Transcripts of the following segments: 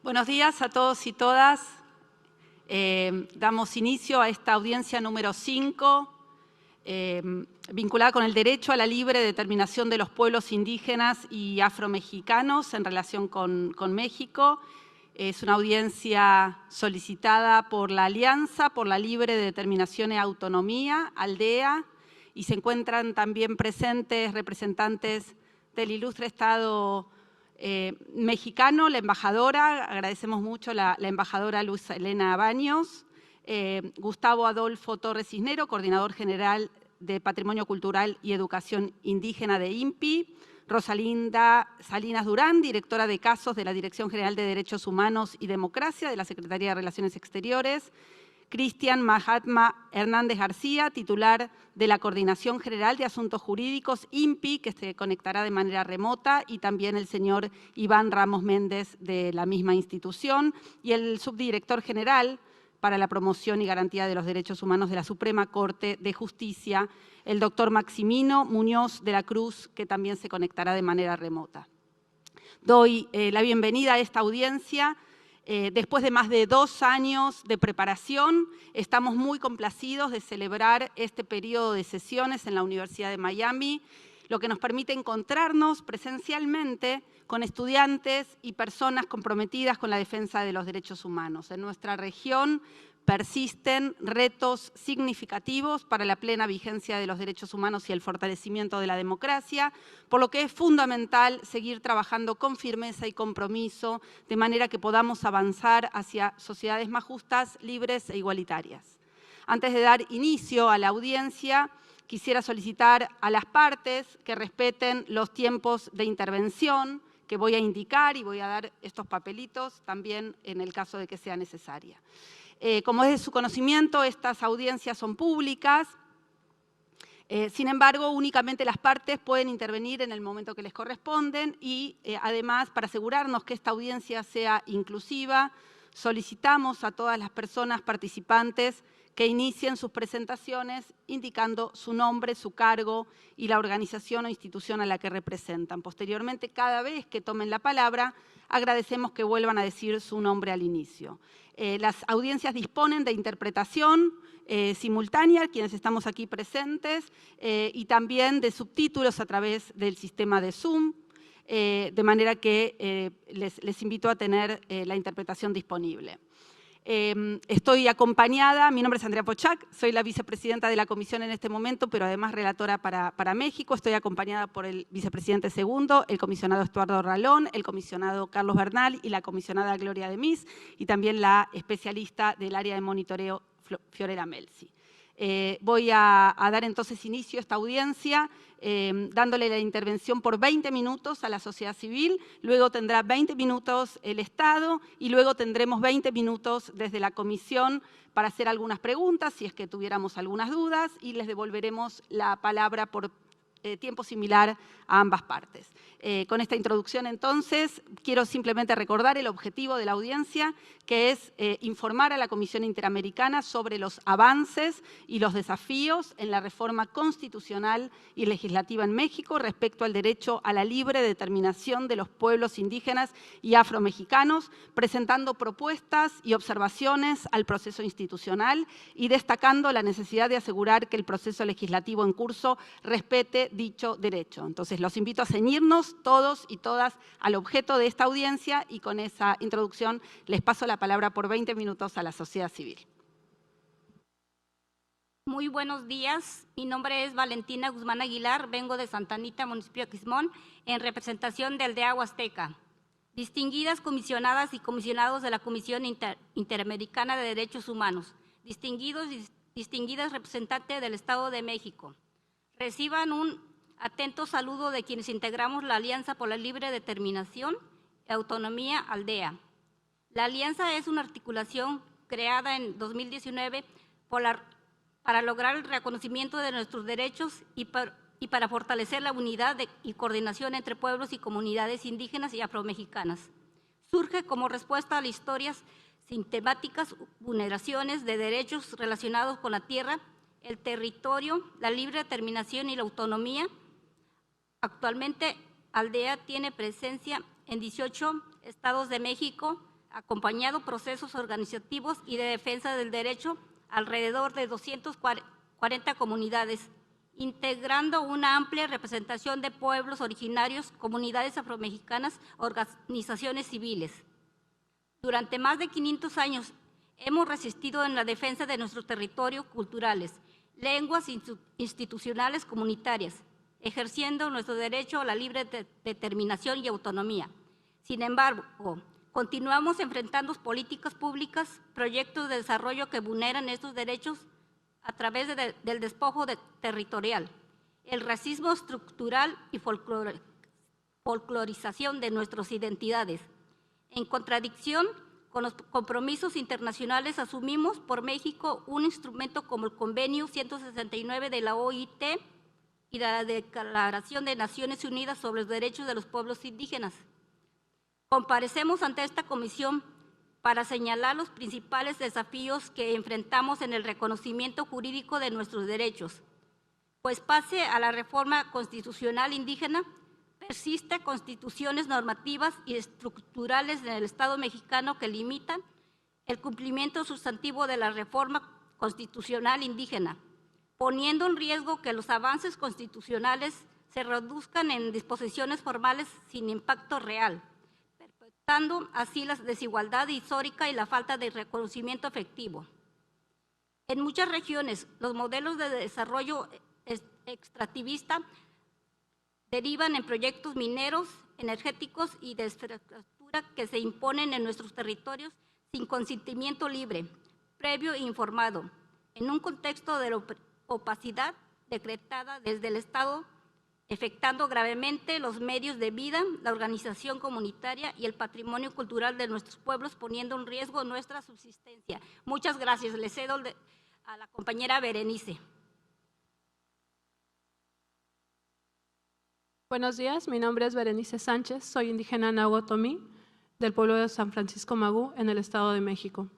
Buenos días a todos y todas. Damos inicio a esta audiencia número 5, vinculada con el derecho a la libre determinación de los pueblos indígenas y afromexicanos en relación con México. Es una audiencia solicitada por la Alianza por la Libre Determinación y Autonomía, ALDEA, y se encuentran también presentes representantes del ilustre Estado mexicano, la embajadora, agradecemos mucho la embajadora Luz Helena Baños, Gustavo Adolfo Torres Cisnero, coordinador general de Patrimonio Cultural y Educación Indígena de INPI, Rosalinda Salinas Durán, directora de casos de la Dirección General de Derechos Humanos y Democracia de la Secretaría de Relaciones Exteriores, Cristian Mahatma Hernández García, titular de la Coordinación General de Asuntos Jurídicos, INPI, que se conectará de manera remota, y también el señor Iván Ramos Méndez de la misma institución, y el subdirector general para la promoción y garantía de los derechos humanos de la Suprema Corte de Justicia, el doctor Maximino Muñoz de la Cruz, que también se conectará de manera remota. Doy la bienvenida a esta audiencia. Después de más de 2 años de preparación, estamos muy complacidos de celebrar este periodo de sesiones en la Universidad de Miami, lo que nos permite encontrarnos presencialmente con estudiantes y personas comprometidas con la defensa de los derechos humanos. En nuestra región persisten retos significativos para la plena vigencia de los derechos humanos y el fortalecimiento de la democracia, por lo que es fundamental seguir trabajando con firmeza y compromiso, de manera que podamos avanzar hacia sociedades más justas, libres e igualitarias. Antes de dar inicio a la audiencia, quisiera solicitar a las partes que respeten los tiempos de intervención que voy a indicar, y voy a dar estos papelitos también en el caso de que sea necesaria. Como es de su conocimiento, estas audiencias son públicas. Sin embargo, únicamente las partes pueden intervenir en el momento que les corresponden y, además, para asegurarnos que esta audiencia sea inclusiva, solicitamos a todas las personas participantes que inicien sus presentaciones indicando su nombre, su cargo y la organización o institución a la que representan. Posteriormente, cada vez que tomen la palabra, agradecemos que vuelvan a decir su nombre al inicio. Las audiencias disponen de interpretación simultánea, quienes estamos aquí presentes, y también de subtítulos a través del sistema de Zoom, de manera que les invito a tener la interpretación disponible. Estoy acompañada, mi nombre es Andrea Pochac, soy la vicepresidenta de la comisión en este momento, pero además relatora para México. Estoy acompañada por el vicepresidente segundo, el comisionado Estuardo Ralón, el comisionado Carlos Bernal y la comisionada Gloria de Mis, y también la especialista del área de monitoreo Fiorella Melzi. Voy a dar entonces inicio a esta audiencia dándole la intervención por 20 minutos a la sociedad civil, luego tendrá 20 minutos el Estado y luego tendremos 20 minutos desde la comisión para hacer algunas preguntas, si es que tuviéramos algunas dudas, y les devolveremos la palabra por tiempo similar a ambas partes. Con esta introducción, entonces, quiero simplemente recordar el objetivo de la audiencia, que es informar a la Comisión Interamericana sobre los avances y los desafíos en la reforma constitucional y legislativa en México respecto al derecho a la libre determinación de los pueblos indígenas y afromexicanos, presentando propuestas y observaciones al proceso institucional y destacando la necesidad de asegurar que el proceso legislativo en curso respete dicho derecho. Entonces, los invito a ceñirnos todos y todas al objeto de esta audiencia, y con esa introducción les paso la palabra por 20 minutos a la sociedad civil. Muy buenos días, mi nombre es Valentina Guzmán Aguilar, vengo de Santa Anita, municipio de Aquismón, en representación de Aldea Huasteca. Distinguidas comisionadas y comisionados de la Comisión Interamericana de Derechos Humanos, distinguidas representantes del Estado de México, reciban un atento saludo de quienes integramos la Alianza por la Libre Determinación y Autonomía ALDEA. La Alianza es una articulación creada en 2019 para lograr el reconocimiento de nuestros derechos y para fortalecer la unidad y coordinación entre pueblos y comunidades indígenas y afromexicanas. Surge como respuesta a las historias sistemáticas, vulneraciones de derechos relacionados con la tierra, el territorio, la libre determinación y la autonomía. Actualmente, ALDEA tiene presencia en 18 estados de México, acompañado procesos organizativos y de defensa del derecho alrededor de 240 comunidades, integrando una amplia representación de pueblos originarios, comunidades afromexicanas, organizaciones civiles. Durante más de 500 años hemos resistido en la defensa de nuestros territorios culturales, lenguas institucionales comunitarias, ejerciendo nuestro derecho a la libre determinación y autonomía. Sin embargo, continuamos enfrentando políticas públicas, proyectos de desarrollo que vulneran estos derechos a través del despojo territorial, el racismo estructural y folclorización de nuestras identidades. En contradicción con los compromisos internacionales, asumimos por México un instrumento como el Convenio 169 de la OIT y la Declaración de Naciones Unidas sobre los Derechos de los Pueblos Indígenas. Comparecemos ante esta comisión para señalar los principales desafíos que enfrentamos en el reconocimiento jurídico de nuestros derechos, pues pese a la reforma constitucional indígena, persisten constituciones normativas y estructurales en el Estado mexicano que limitan el cumplimiento sustantivo de la reforma constitucional indígena, poniendo en riesgo que los avances constitucionales se reduzcan en disposiciones formales sin impacto real, perpetuando así la desigualdad histórica y la falta de reconocimiento efectivo. En muchas regiones, los modelos de desarrollo extractivista derivan en proyectos mineros, energéticos y de infraestructura que se imponen en nuestros territorios sin consentimiento libre, previo e informado, en un contexto de opacidad decretada desde el Estado, afectando gravemente los medios de vida, la organización comunitaria y el patrimonio cultural de nuestros pueblos, poniendo en riesgo nuestra subsistencia. Muchas gracias. Le cedo a la compañera Berenice. Buenos días, mi nombre es Berenice Sánchez, soy indígena Nahuatl Otomí, del pueblo de San Francisco Magú, en el Estado de México.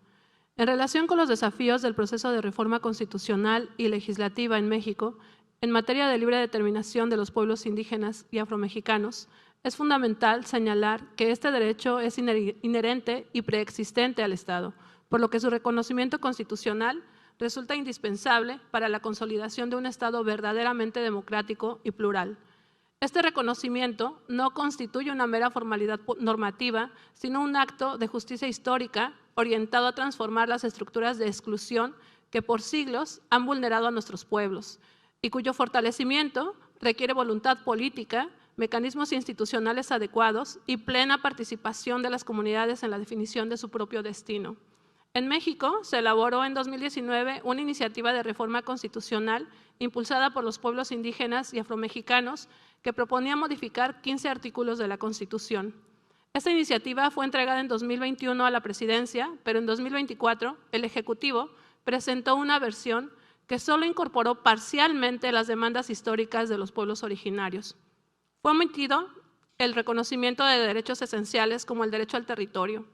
En relación con los desafíos del proceso de reforma constitucional y legislativa en México, en materia de libre determinación de los pueblos indígenas y afromexicanos, es fundamental señalar que este derecho es inherente y preexistente al Estado, por lo que su reconocimiento constitucional resulta indispensable para la consolidación de un Estado verdaderamente democrático y plural. Este reconocimiento no constituye una mera formalidad normativa, sino un acto de justicia histórica orientado a transformar las estructuras de exclusión que por siglos han vulnerado a nuestros pueblos y cuyo fortalecimiento requiere voluntad política, mecanismos institucionales adecuados y plena participación de las comunidades en la definición de su propio destino. En México se elaboró en 2019 una iniciativa de reforma constitucional impulsada por los pueblos indígenas y afromexicanos que proponía modificar 15 artículos de la Constitución. Esta iniciativa fue entregada en 2021 a la Presidencia, pero en 2024 el Ejecutivo presentó una versión que solo incorporó parcialmente las demandas históricas de los pueblos originarios. Fue omitido el reconocimiento de derechos esenciales como el derecho al territorio,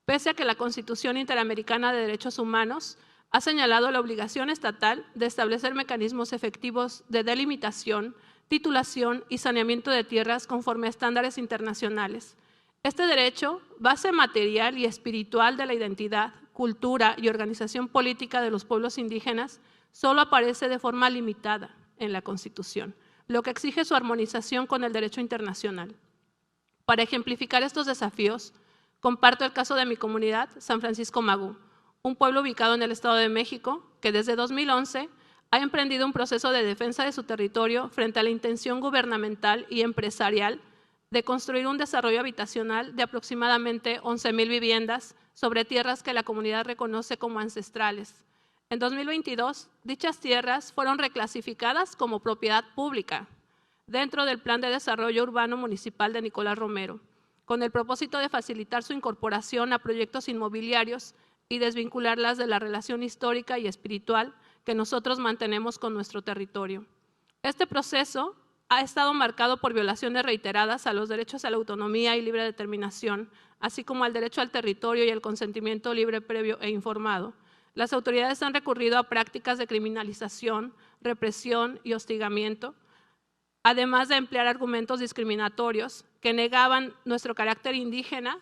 pese a que la Constitución Interamericana de Derechos Humanos ha señalado la obligación estatal de establecer mecanismos efectivos de delimitación, titulación y saneamiento de tierras conforme a estándares internacionales. Este derecho, base material y espiritual de la identidad, cultura y organización política de los pueblos indígenas, solo aparece de forma limitada en la Constitución, lo que exige su armonización con el derecho internacional. Para ejemplificar estos desafíos, comparto el caso de mi comunidad, San Francisco Magú, un pueblo ubicado en el Estado de México que desde 2011 ha emprendido un proceso de defensa de su territorio frente a la intención gubernamental y empresarial de construir un desarrollo habitacional de aproximadamente 11,000 viviendas sobre tierras que la comunidad reconoce como ancestrales. En 2022, dichas tierras fueron reclasificadas como propiedad pública dentro del Plan de Desarrollo Urbano Municipal de Nicolás Romero, con el propósito de facilitar su incorporación a proyectos inmobiliarios y desvincularlas de la relación histórica y espiritual que nosotros mantenemos con nuestro territorio. Este proceso ha estado marcado por violaciones reiteradas a los derechos a la autonomía y libre determinación, así como al derecho al territorio y el consentimiento libre, previo e informado. Las autoridades han recurrido a prácticas de criminalización, represión y hostigamiento, además de emplear argumentos discriminatorios que negaban nuestro carácter indígena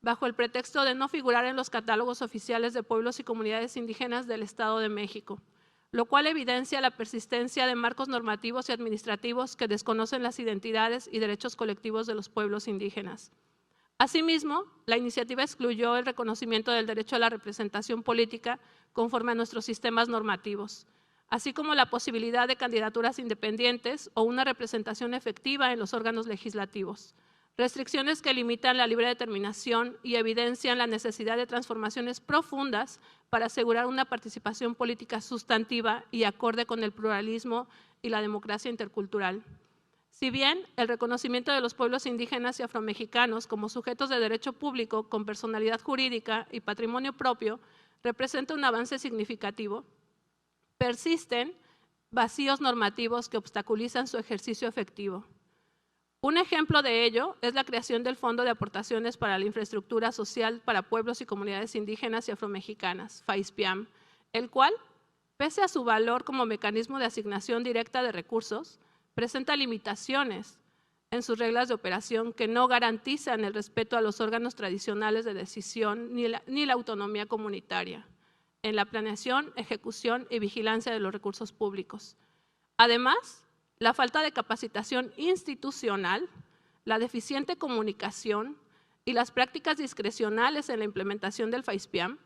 bajo el pretexto de no figurar en los catálogos oficiales de pueblos y comunidades indígenas del Estado de México, lo cual evidencia la persistencia de marcos normativos y administrativos que desconocen las identidades y derechos colectivos de los pueblos indígenas. Asimismo, la iniciativa excluyó el reconocimiento del derecho a la representación política conforme a nuestros sistemas normativos, así como la posibilidad de candidaturas independientes o una representación efectiva en los órganos legislativos. Restricciones que limitan la libre determinación y evidencian la necesidad de transformaciones profundas para asegurar una participación política sustantiva y acorde con el pluralismo y la democracia intercultural. Si bien el reconocimiento de los pueblos indígenas y afromexicanos como sujetos de derecho público con personalidad jurídica y patrimonio propio representa un avance significativo, persisten vacíos normativos que obstaculizan su ejercicio efectivo. Un ejemplo de ello es la creación del Fondo de Aportaciones para la Infraestructura Social para Pueblos y Comunidades Indígenas y Afromexicanas, FAISPIAM, el cual, pese a su valor como mecanismo de asignación directa de recursos, presenta limitaciones en sus reglas de operación que no garantizan el respeto a los órganos tradicionales de decisión ni la autonomía comunitaria en la planeación, ejecución y vigilancia de los recursos públicos. Además, la falta de capacitación institucional, la deficiente comunicación y las prácticas discrecionales en la implementación del FAISPIAM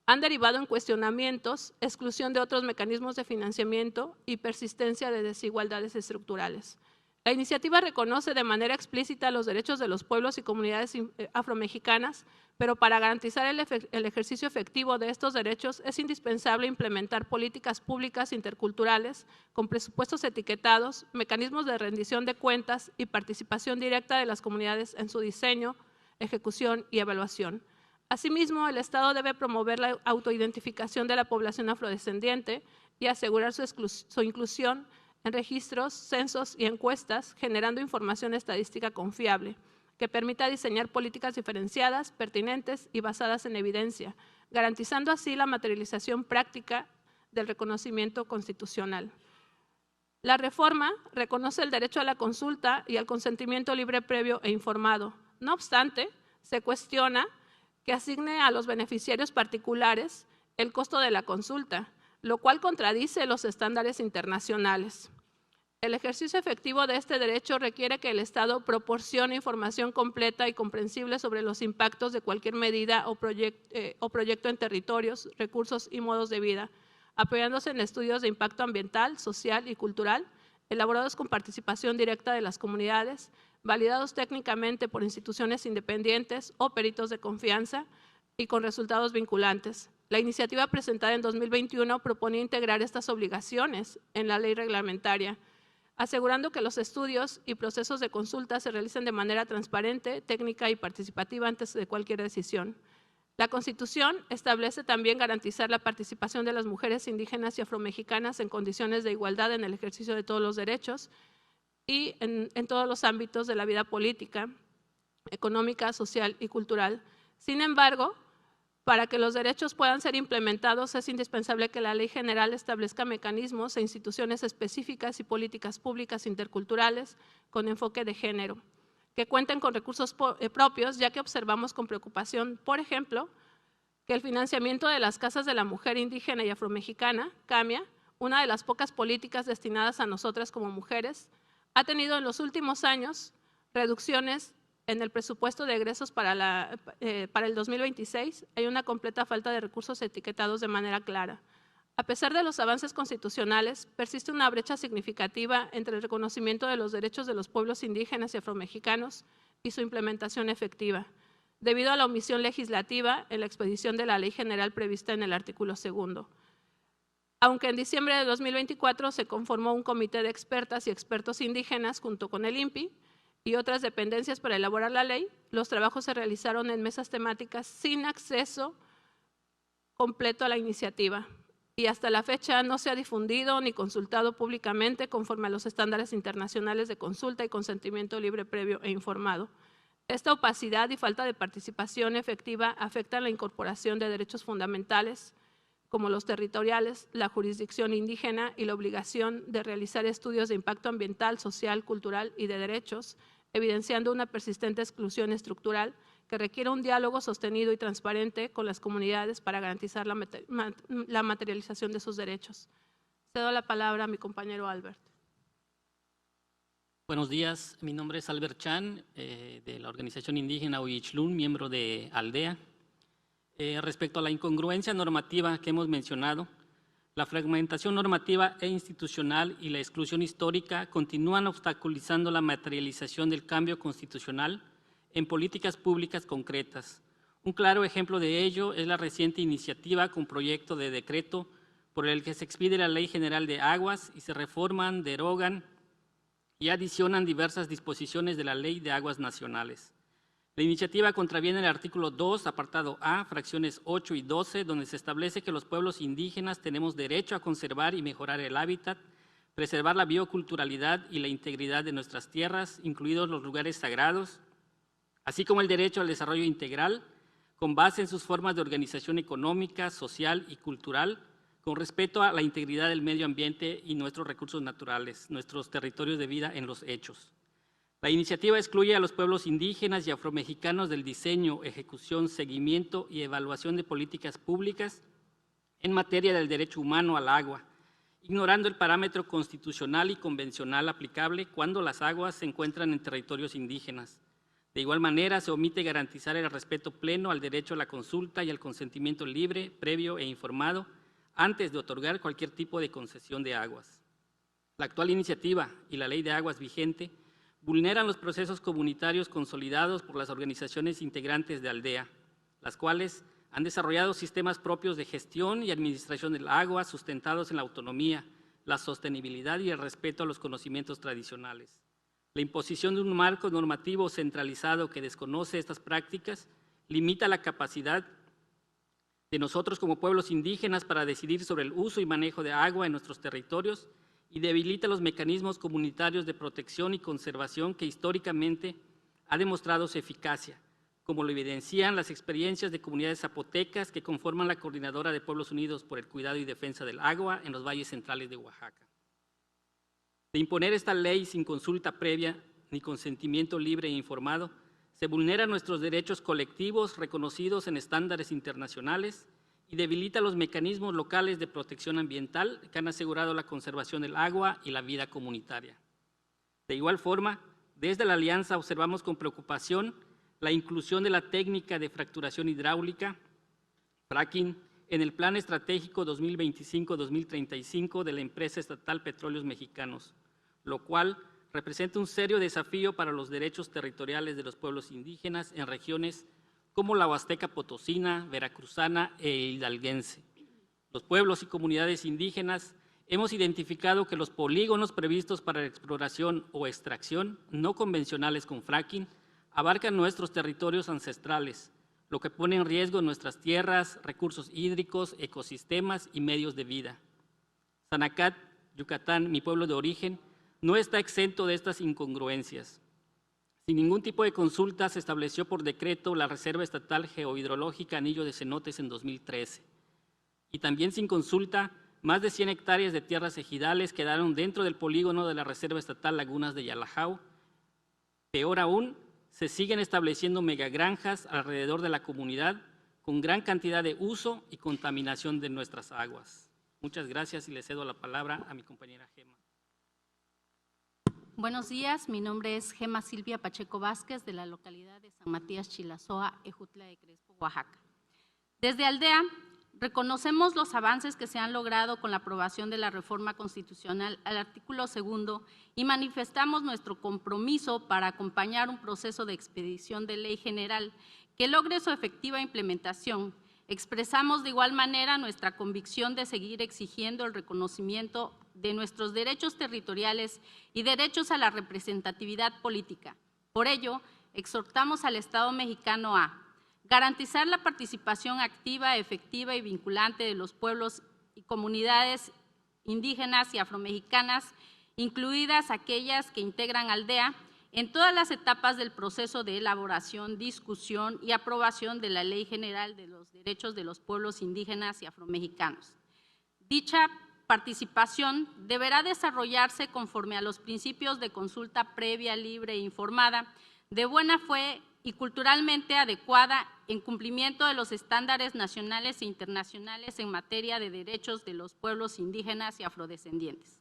han derivado en cuestionamientos, exclusión de otros mecanismos de financiamiento y persistencia de desigualdades estructurales. La iniciativa reconoce de manera explícita los derechos de los pueblos y comunidades afromexicanas, pero para garantizar el ejercicio efectivo de estos derechos es indispensable implementar políticas públicas interculturales con presupuestos etiquetados, mecanismos de rendición de cuentas y participación directa de las comunidades en su diseño, ejecución y evaluación. Asimismo, el Estado debe promover la autoidentificación de la población afrodescendiente y asegurar su inclusión en registros, censos y encuestas, generando información estadística confiable, que permita diseñar políticas diferenciadas, pertinentes y basadas en evidencia, garantizando así la materialización práctica del reconocimiento constitucional. La reforma reconoce el derecho a la consulta y al consentimiento libre, previo e informado. No obstante, se cuestiona que asigne a los beneficiarios particulares el costo de la consulta, lo cual contradice los estándares internacionales. El ejercicio efectivo de este derecho requiere que el Estado proporcione información completa y comprensible sobre los impactos de cualquier medida o proyecto en territorios, recursos y modos de vida, apoyándose en estudios de impacto ambiental, social y cultural, elaborados con participación directa de las comunidades, validados técnicamente por instituciones independientes o peritos de confianza y con resultados vinculantes. La iniciativa presentada en 2021 proponía integrar estas obligaciones en la ley reglamentaria, asegurando que los estudios y procesos de consulta se realicen de manera transparente, técnica y participativa antes de cualquier decisión. La Constitución establece también garantizar la participación de las mujeres indígenas y afromexicanas en condiciones de igualdad en el ejercicio de todos los derechos y en todos los ámbitos de la vida política, económica, social y cultural. Sin embargo, para que los derechos puedan ser implementados, es indispensable que la Ley General establezca mecanismos e instituciones específicas y políticas públicas interculturales con enfoque de género, que cuenten con recursos propios, ya que observamos con preocupación, por ejemplo, que el financiamiento de las casas de la mujer indígena y afromexicana, CAMIA, una de las pocas políticas destinadas a nosotras como mujeres, ha tenido en los últimos años reducciones en el presupuesto de egresos para el 2026. Hay una completa falta de recursos etiquetados de manera clara. A pesar de los avances constitucionales, persiste una brecha significativa entre el reconocimiento de los derechos de los pueblos indígenas y afromexicanos y su implementación efectiva, debido a la omisión legislativa en la expedición de la Ley General prevista en el artículo 2. Aunque en diciembre de 2024 se conformó un comité de expertas y expertos indígenas junto con el INPI y otras dependencias para elaborar la ley, los trabajos se realizaron en mesas temáticas sin acceso completo a la iniciativa y hasta la fecha no se ha difundido ni consultado públicamente conforme a los estándares internacionales de consulta y consentimiento libre, previo e informado. Esta opacidad y falta de participación efectiva afectan la incorporación de derechos fundamentales como los territoriales, la jurisdicción indígena y la obligación de realizar estudios de impacto ambiental, social, cultural y de derechos, evidenciando una persistente exclusión estructural que requiere un diálogo sostenido y transparente con las comunidades para garantizar la materialización de sus derechos. Cedo la palabra a mi compañero Albert. Buenos días, mi nombre es Albert Chan, de la organización indígena Huichlún, miembro de Aldea. Respecto a la incongruencia normativa que hemos mencionado, la fragmentación normativa e institucional y la exclusión histórica continúan obstaculizando la materialización del cambio constitucional en políticas públicas concretas. Un claro ejemplo de ello es la reciente iniciativa con proyecto de decreto por el que se expide la Ley General de Aguas y se reforman, derogan y adicionan diversas disposiciones de la Ley de Aguas Nacionales. La iniciativa contraviene el artículo 2, apartado A, fracciones 8 y 12, donde se establece que los pueblos indígenas tenemos derecho a conservar y mejorar el hábitat, preservar la bioculturalidad y la integridad de nuestras tierras, incluidos los lugares sagrados, así como el derecho al desarrollo integral, con base en sus formas de organización económica, social y cultural, con respeto a la integridad del medio ambiente y nuestros recursos naturales, nuestros territorios de vida en los hechos. La iniciativa excluye a los pueblos indígenas y afromexicanos del diseño, ejecución, seguimiento y evaluación de políticas públicas en materia del derecho humano al agua, ignorando el parámetro constitucional y convencional aplicable cuando las aguas se encuentran en territorios indígenas. De igual manera, se omite garantizar el respeto pleno al derecho a la consulta y al consentimiento libre, previo e informado, antes de otorgar cualquier tipo de concesión de aguas. La actual iniciativa y la Ley de Aguas vigente vulneran los procesos comunitarios consolidados por las organizaciones integrantes de Aldea, las cuales han desarrollado sistemas propios de gestión y administración del agua sustentados en la autonomía, la sostenibilidad y el respeto a los conocimientos tradicionales. La imposición de un marco normativo centralizado que desconoce estas prácticas limita la capacidad de nosotros como pueblos indígenas para decidir sobre el uso y manejo de agua en nuestros territorios y debilita los mecanismos comunitarios de protección y conservación que históricamente ha demostrado su eficacia, como lo evidencian las experiencias de comunidades zapotecas que conforman la Coordinadora de Pueblos Unidos por el Cuidado y Defensa del Agua en los valles centrales de Oaxaca. De imponer esta ley sin consulta previa ni consentimiento libre e informado, se vulneran nuestros derechos colectivos reconocidos en estándares internacionales y debilita los mecanismos locales de protección ambiental que han asegurado la conservación del agua y la vida comunitaria. De igual forma, desde la Alianza observamos con preocupación la inclusión de la técnica de fracturación hidráulica, fracking, en el Plan Estratégico 2025-2035 de la empresa estatal Petróleos Mexicanos, lo cual representa un serio desafío para los derechos territoriales de los pueblos indígenas en regiones como la Huasteca Potosina, Veracruzana e Hidalguense. Los pueblos y comunidades indígenas hemos identificado que los polígonos previstos para la exploración o extracción no convencionales con fracking abarcan nuestros territorios ancestrales, lo que pone en riesgo nuestras tierras, recursos hídricos, ecosistemas y medios de vida. Sanacat, Yucatán, mi pueblo de origen, no está exento de estas incongruencias. Sin ningún tipo de consulta se estableció por decreto la Reserva Estatal Geohidrológica Anillo de Cenotes en 2013. Y también sin consulta, más de 100 hectáreas de tierras ejidales quedaron dentro del polígono de la Reserva Estatal Lagunas de Yalajao. Peor aún, se siguen estableciendo megagranjas alrededor de la comunidad con gran cantidad de uso y contaminación de nuestras aguas. Muchas gracias y le cedo la palabra a mi compañera Gema. Buenos días, mi nombre es Gema Silvia Pacheco Vázquez, de la localidad de San Matías Chilazoa, Ejutla de Crespo, Oaxaca. Desde Aldea, reconocemos los avances que se han logrado con la aprobación de la reforma constitucional al artículo 2 y manifestamos nuestro compromiso para acompañar un proceso de expedición de ley general que logre su efectiva implementación. Expresamos de igual manera nuestra convicción de seguir exigiendo el reconocimiento de nuestros derechos territoriales y derechos a la representatividad política. Por ello, exhortamos al Estado mexicano a garantizar la participación activa, efectiva y vinculante de los pueblos y comunidades indígenas y afromexicanas, incluidas aquellas que integran Aldea, en todas las etapas del proceso de elaboración, discusión y aprobación de la Ley General de los Derechos de los Pueblos Indígenas y Afromexicanos. Dicha participación deberá desarrollarse conforme a los principios de consulta previa, libre e informada, de buena fe y culturalmente adecuada en cumplimiento de los estándares nacionales e internacionales en materia de derechos de los pueblos indígenas y afrodescendientes.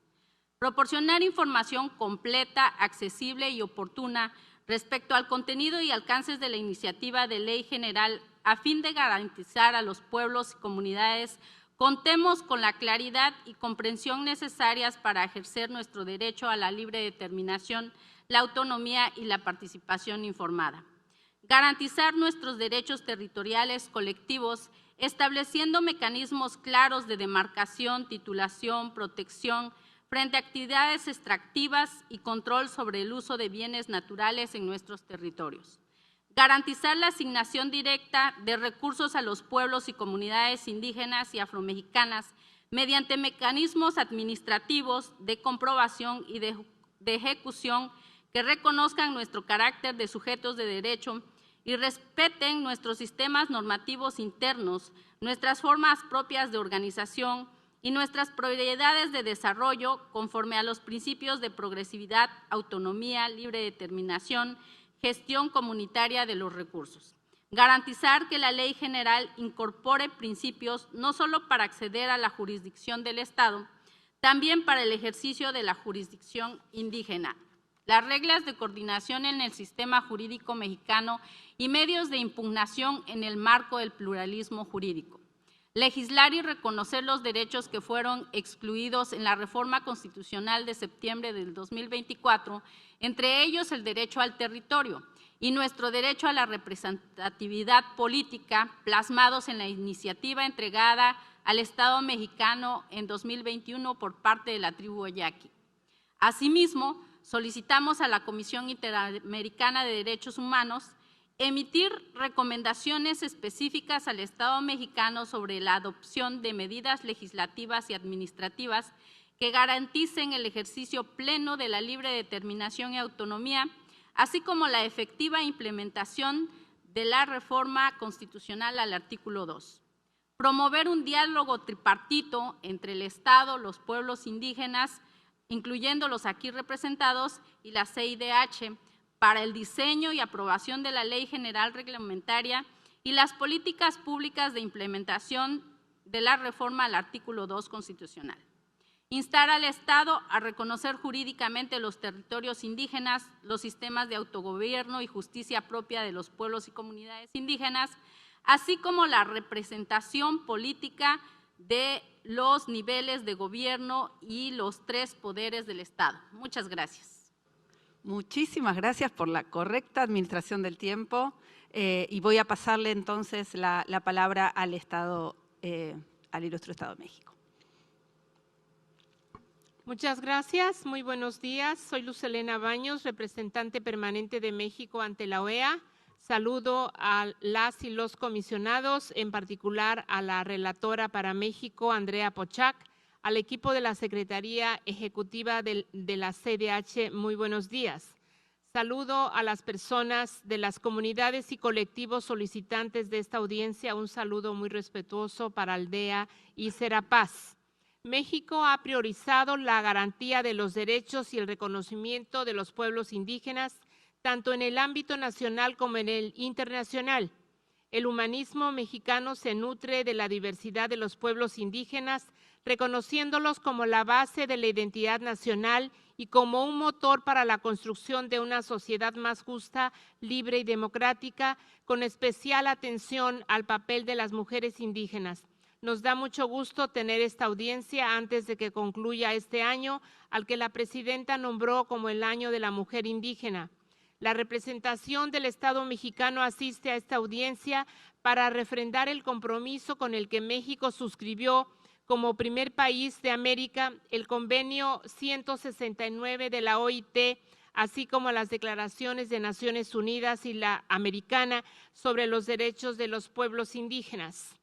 Proporcionar información completa, accesible y oportuna respecto al contenido y alcances de la iniciativa de ley general a fin de garantizar a los pueblos y comunidades contemos con la claridad y comprensión necesarias para ejercer nuestro derecho a la libre determinación, la autonomía y la participación informada. Garantizar nuestros derechos territoriales colectivos, estableciendo mecanismos claros de demarcación, titulación, protección, frente a actividades extractivas y control sobre el uso de bienes naturales en nuestros territorios. Garantizar la asignación directa de recursos a los pueblos y comunidades indígenas y afromexicanas mediante mecanismos administrativos de comprobación y de ejecución que reconozcan nuestro carácter de sujetos de derecho y respeten nuestros sistemas normativos internos, nuestras formas propias de organización y nuestras prioridades de desarrollo conforme a los principios de progresividad, autonomía, libre determinación, gestión comunitaria de los recursos. Garantizar que la ley general incorpore principios no solo para acceder a la jurisdicción del Estado, también para el ejercicio de la jurisdicción indígena. Las reglas de coordinación en el sistema jurídico mexicano y medios de impugnación en el marco del pluralismo jurídico. Legislar y reconocer los derechos que fueron excluidos en la reforma constitucional de septiembre del 2024, entre ellos el derecho al territorio y nuestro derecho a la representatividad política, plasmados en la iniciativa entregada al Estado mexicano en 2021 por parte de la tribu Yaqui. Asimismo, solicitamos a la Comisión Interamericana de Derechos Humanos emitir recomendaciones específicas al Estado mexicano sobre la adopción de medidas legislativas y administrativas que garanticen el ejercicio pleno de la libre determinación y autonomía, así como la efectiva implementación de la reforma constitucional al artículo 2. Promover un diálogo tripartito entre el Estado, los pueblos indígenas, incluyendo los aquí representados, y la CIDH, para el diseño y aprobación de la Ley General Reglamentaria y las políticas públicas de implementación de la reforma al artículo 2 constitucional. Instar al Estado a reconocer jurídicamente los territorios indígenas, los sistemas de autogobierno y justicia propia de los pueblos y comunidades indígenas, así como la representación política de los niveles de gobierno y los 3 poderes del Estado. Muchas gracias. Muchísimas gracias por la correcta administración del tiempo y voy a pasarle entonces la palabra al Estado, al Ilustre Estado de México. Muchas gracias, muy buenos días. Soy Luz Helena Baños, representante permanente de México ante la OEA. Saludo a las y los comisionados, en particular a la relatora para México, Andrea Pochac, al equipo de la Secretaría Ejecutiva de la CDH, muy buenos días. Saludo a las personas de las comunidades y colectivos solicitantes de esta audiencia, un saludo muy respetuoso para Aldea y Serapaz. México ha priorizado la garantía de los derechos y el reconocimiento de los pueblos indígenas, tanto en el ámbito nacional como en el internacional. El humanismo mexicano se nutre de la diversidad de los pueblos indígenas, reconociéndolos como la base de la identidad nacional y como un motor para la construcción de una sociedad más justa, libre y democrática, con especial atención al papel de las mujeres indígenas. Nos da mucho gusto tener esta audiencia antes de que concluya este año, al que la presidenta nombró como el Año de la Mujer Indígena. La representación del Estado mexicano asiste a esta audiencia para refrendar el compromiso con el que México suscribió como primer país de América el convenio 169 de la OIT, así como las declaraciones de Naciones Unidas y la americana sobre los derechos de los pueblos indígenas.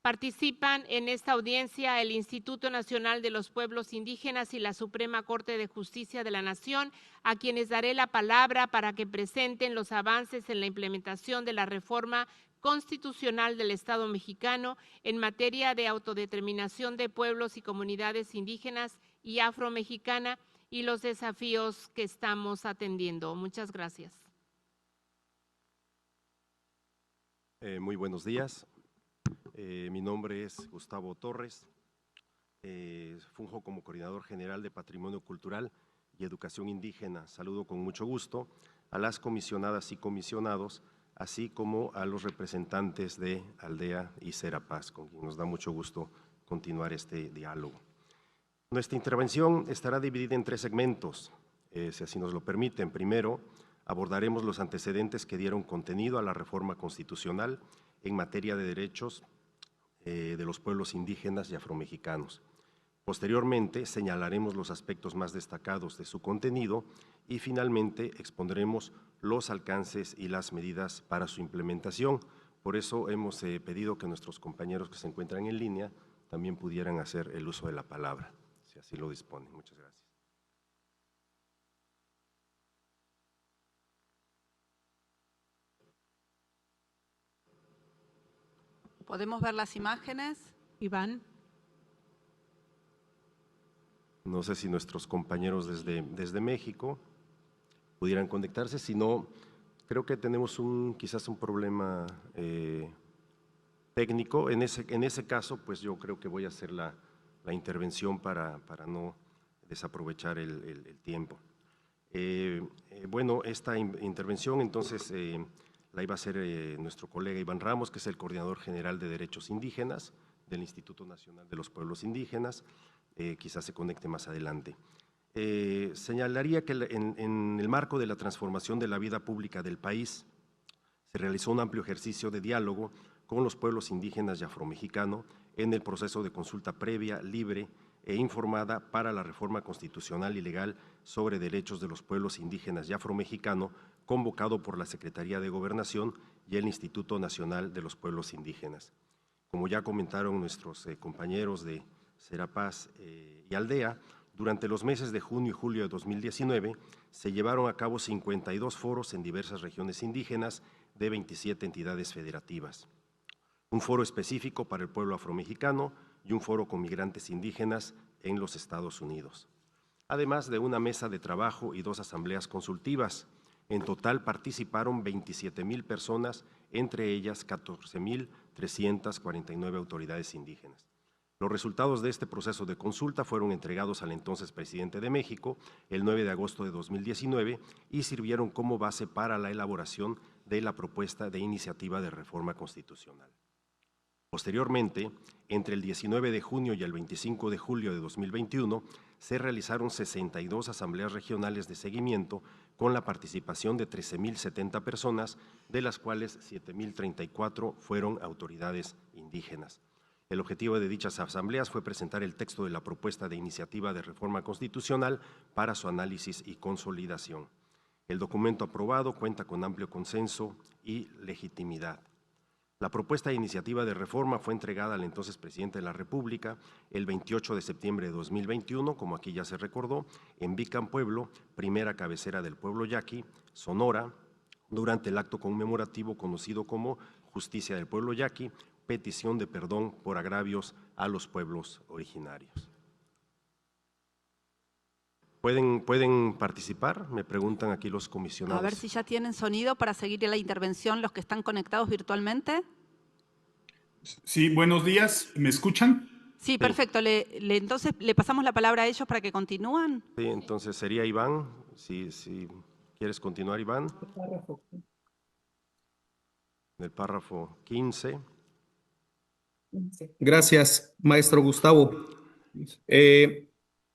Participan en esta audiencia el Instituto Nacional de los Pueblos Indígenas y la Suprema Corte de Justicia de la Nación, a quienes daré la palabra para que presenten los avances en la implementación de la reforma constitucional del Estado mexicano en materia de autodeterminación de pueblos y comunidades indígenas y afromexicana y los desafíos que estamos atendiendo. Muchas gracias. Muy buenos días. Mi nombre es Gustavo Torres. Funjo como Coordinador General de Patrimonio Cultural y Educación Indígena. Saludo con mucho gusto a las comisionadas y comisionados, así como a los representantes de Aldea y Serapaz, con quien nos da mucho gusto continuar este diálogo. Nuestra intervención estará dividida en 3 segmentos, si así nos lo permiten. Primero, abordaremos los antecedentes que dieron contenido a la reforma constitucional en materia de derechos de los pueblos indígenas y afromexicanos. Posteriormente, señalaremos los aspectos más destacados de su contenido y finalmente expondremos los alcances y las medidas para su implementación. Por eso hemos pedido que nuestros compañeros que se encuentran en línea también pudieran hacer el uso de la palabra, si así lo disponen. Muchas gracias. ¿Podemos ver las imágenes? Iván. No sé si nuestros compañeros desde México pudieran conectarse, si no, creo que tenemos quizás un problema técnico. En ese caso, pues yo creo que voy a hacer la intervención para no desaprovechar el tiempo. Bueno, esta intervención entonces la iba a hacer nuestro colega Iván Ramos, que es el Coordinador General de Derechos Indígenas del Instituto Nacional de los Pueblos Indígenas. Quizás se conecte más adelante. Señalaría que en el marco de la transformación de la vida pública del país se realizó un amplio ejercicio de diálogo con los pueblos indígenas y afromexicano en el proceso de consulta previa, libre e informada para la reforma constitucional y legal sobre derechos de los pueblos indígenas y afromexicano, convocado por la Secretaría de Gobernación y el Instituto Nacional de los Pueblos Indígenas. Como ya comentaron nuestros compañeros de Serapaz y Aldea, durante los meses de junio y julio de 2019 se llevaron a cabo 52 foros en diversas regiones indígenas de 27 entidades federativas. Un foro específico para el pueblo afromexicano y un foro con migrantes indígenas en los Estados Unidos. Además de una mesa de trabajo y 2 asambleas consultivas. En total participaron 27,000 personas, entre ellas 14,349 autoridades indígenas. Los resultados de este proceso de consulta fueron entregados al entonces presidente de México el 9 de agosto de 2019 y sirvieron como base para la elaboración de la propuesta de iniciativa de reforma constitucional. Posteriormente, entre el 19 de junio y el 25 de julio de 2021, se realizaron 62 asambleas regionales de seguimiento con la participación de 13,070 personas, de las cuales 7,034 fueron autoridades indígenas. El objetivo de dichas asambleas fue presentar el texto de la propuesta de iniciativa de reforma constitucional para su análisis y consolidación. El documento aprobado cuenta con amplio consenso y legitimidad. La propuesta de iniciativa de reforma fue entregada al entonces presidente de la República el 28 de septiembre de 2021, como aquí ya se recordó, en Vicán, Pueblo, primera cabecera del pueblo yaqui, Sonora, durante el acto conmemorativo conocido como Justicia del Pueblo Yaqui, petición de perdón por agravios a los pueblos originarios. ¿Pueden participar? Me preguntan aquí los comisionados. A ver si ya tienen sonido para seguir la intervención los que están conectados virtualmente. Sí, buenos días. ¿Me escuchan? Sí, perfecto. Entonces le pasamos la palabra a ellos para que continúen. Sí, entonces sería Iván. Si quieres continuar, Iván. Del párrafo 15. Gracias, maestro Gustavo.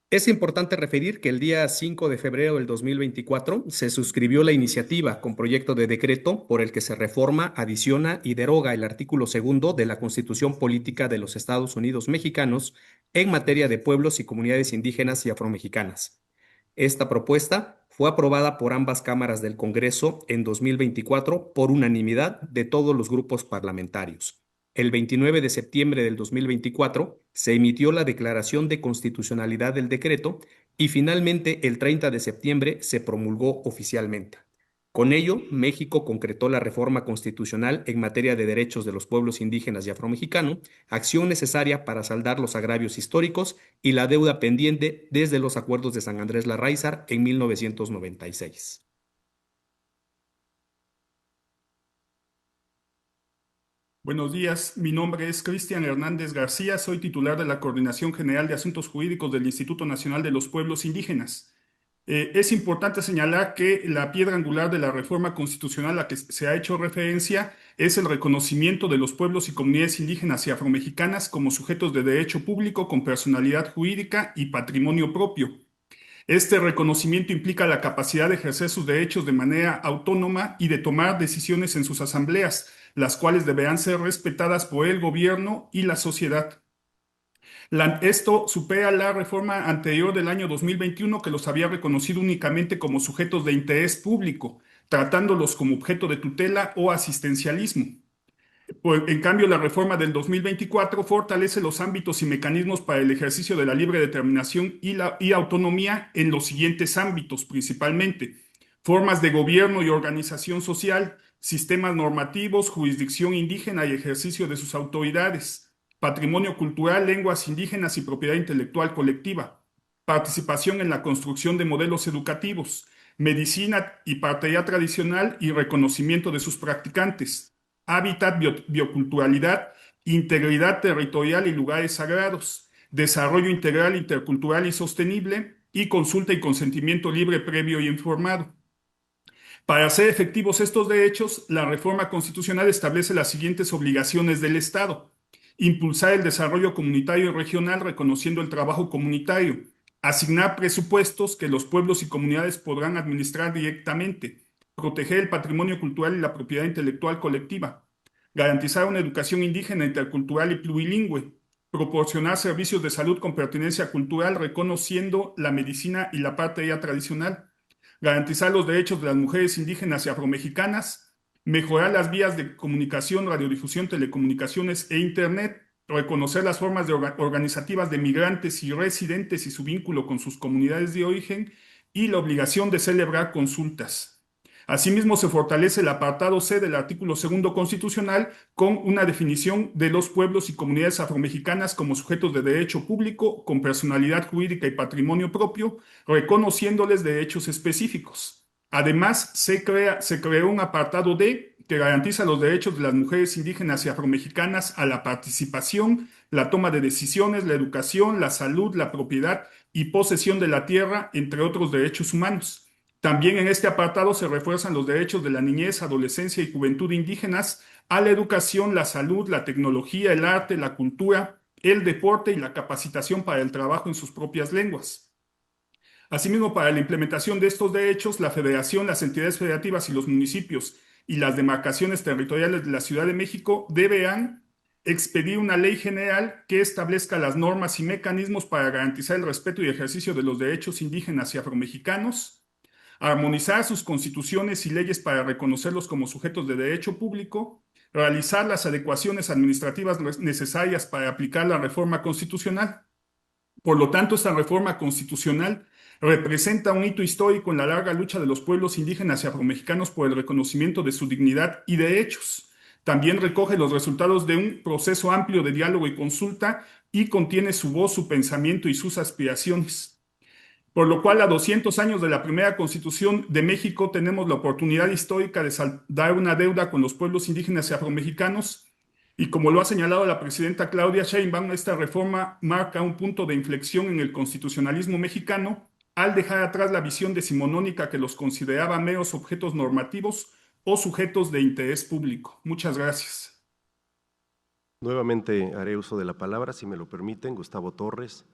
Es importante referir que el día 5 de febrero del 2024 se suscribió la iniciativa con proyecto de decreto por el que se reforma, adiciona y deroga el artículo 2 de la Constitución Política de los Estados Unidos Mexicanos en materia de pueblos y comunidades indígenas y afromexicanas. Esta propuesta fue aprobada por ambas cámaras del Congreso en 2024 por unanimidad de todos los grupos parlamentarios. El 29 de septiembre del 2024 se emitió la declaración de constitucionalidad del decreto y finalmente el 30 de septiembre se promulgó oficialmente. Con ello, México concretó la reforma constitucional en materia de derechos de los pueblos indígenas y afromexicanos, acción necesaria para saldar los agravios históricos y la deuda pendiente desde los acuerdos de San Andrés Larráizar en 1996. Buenos días, mi nombre es Cristian Hernández García, soy titular de la Coordinación General de Asuntos Jurídicos del Instituto Nacional de los Pueblos Indígenas. Es importante señalar que la piedra angular de la reforma constitucional a la que se ha hecho referencia es el reconocimiento de los pueblos y comunidades indígenas y afromexicanas como sujetos de derecho público con personalidad jurídica y patrimonio propio. Este reconocimiento implica la capacidad de ejercer sus derechos de manera autónoma y de tomar decisiones en sus asambleas, las cuales deberán ser respetadas por el gobierno y la sociedad. Esto supera la reforma anterior del año 2021 que los había reconocido únicamente como sujetos de interés público, tratándolos como objeto de tutela o asistencialismo. En cambio, la reforma del 2024 fortalece los ámbitos y mecanismos para el ejercicio de la libre determinación y autonomía en los siguientes ámbitos, principalmente: formas de gobierno y organización social, sistemas normativos, jurisdicción indígena y ejercicio de sus autoridades, patrimonio cultural, lenguas indígenas y propiedad intelectual colectiva, participación en la construcción de modelos educativos, medicina y partería tradicional y reconocimiento de sus practicantes, hábitat, bioculturalidad, integridad territorial y lugares sagrados, desarrollo integral, intercultural y sostenible, y consulta y consentimiento libre, previo y informado. Para hacer efectivos estos derechos, la reforma constitucional establece las siguientes obligaciones del Estado: impulsar el desarrollo comunitario y regional reconociendo el trabajo comunitario, asignar presupuestos que los pueblos y comunidades podrán administrar directamente, proteger el patrimonio cultural y la propiedad intelectual colectiva, garantizar una educación indígena, intercultural y plurilingüe, proporcionar servicios de salud con pertinencia cultural reconociendo la medicina y la partería tradicional, garantizar los derechos de las mujeres indígenas y afromexicanas, mejorar las vías de comunicación, radiodifusión, telecomunicaciones e Internet, reconocer las formas organizativas de migrantes y residentes y su vínculo con sus comunidades de origen, y la obligación de celebrar consultas. Asimismo, se fortalece el apartado C del artículo 2 constitucional con una definición de los pueblos y comunidades afromexicanas como sujetos de derecho público con personalidad jurídica y patrimonio propio, reconociéndoles derechos específicos. Además, se creó un apartado D que garantiza los derechos de las mujeres indígenas y afromexicanas a la participación, la toma de decisiones, la educación, la salud, la propiedad y posesión de la tierra, entre otros derechos humanos. También en este apartado se refuerzan los derechos de la niñez, adolescencia y juventud indígenas a la educación, la salud, la tecnología, el arte, la cultura, el deporte y la capacitación para el trabajo en sus propias lenguas. Asimismo, para la implementación de estos derechos, la Federación, las entidades federativas y los municipios y las demarcaciones territoriales de la Ciudad de México deberán expedir una ley general que establezca las normas y mecanismos para garantizar el respeto y ejercicio de los derechos indígenas y afromexicanos, armonizar sus constituciones y leyes para reconocerlos como sujetos de derecho público, realizar las adecuaciones administrativas necesarias para aplicar la reforma constitucional. Por lo tanto, esta reforma constitucional representa un hito histórico en la larga lucha de los pueblos indígenas y afromexicanos por el reconocimiento de su dignidad y derechos. También recoge los resultados de un proceso amplio de diálogo y consulta y contiene su voz, su pensamiento y sus aspiraciones. Por lo cual, a 200 años de la primera Constitución de México, tenemos la oportunidad histórica de saldar una deuda con los pueblos indígenas y afromexicanos, y como lo ha señalado la presidenta Claudia Sheinbaum, esta reforma marca un punto de inflexión en el constitucionalismo mexicano al dejar atrás la visión decimonónica que los consideraba meros objetos normativos o sujetos de interés público. Muchas gracias. Nuevamente haré uso de la palabra, si me lo permiten. Gustavo Torres,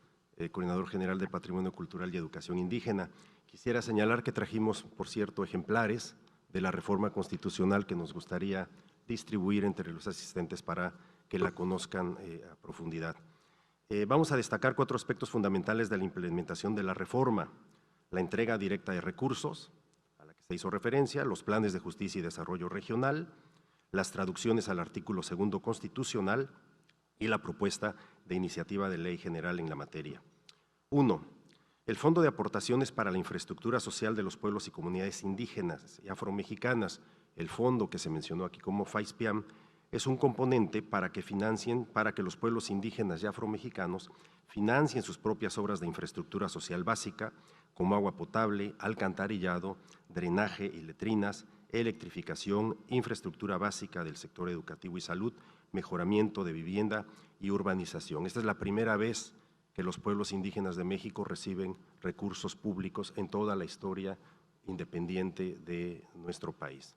Coordinador General de Patrimonio Cultural y Educación Indígena. Quisiera señalar que trajimos, por cierto, ejemplares de la reforma constitucional que nos gustaría distribuir entre los asistentes para que la conozcan a profundidad. Vamos a destacar 4 aspectos fundamentales de la implementación de la reforma: la entrega directa de recursos, a la que se hizo referencia, los planes de justicia y desarrollo regional, las traducciones al artículo 2 constitucional y la propuesta de iniciativa de ley general en la materia. 1. El Fondo de Aportaciones para la Infraestructura Social de los Pueblos y Comunidades Indígenas y Afromexicanas, el fondo que se mencionó aquí como FAISPIAM, es un componente para que los pueblos indígenas y afromexicanos financien sus propias obras de infraestructura social básica, como agua potable, alcantarillado, drenaje y letrinas, electrificación, infraestructura básica del sector educativo y salud, mejoramiento de vivienda y urbanización. Esta es la primera vez que los pueblos indígenas de México reciben recursos públicos en toda la historia independiente de nuestro país.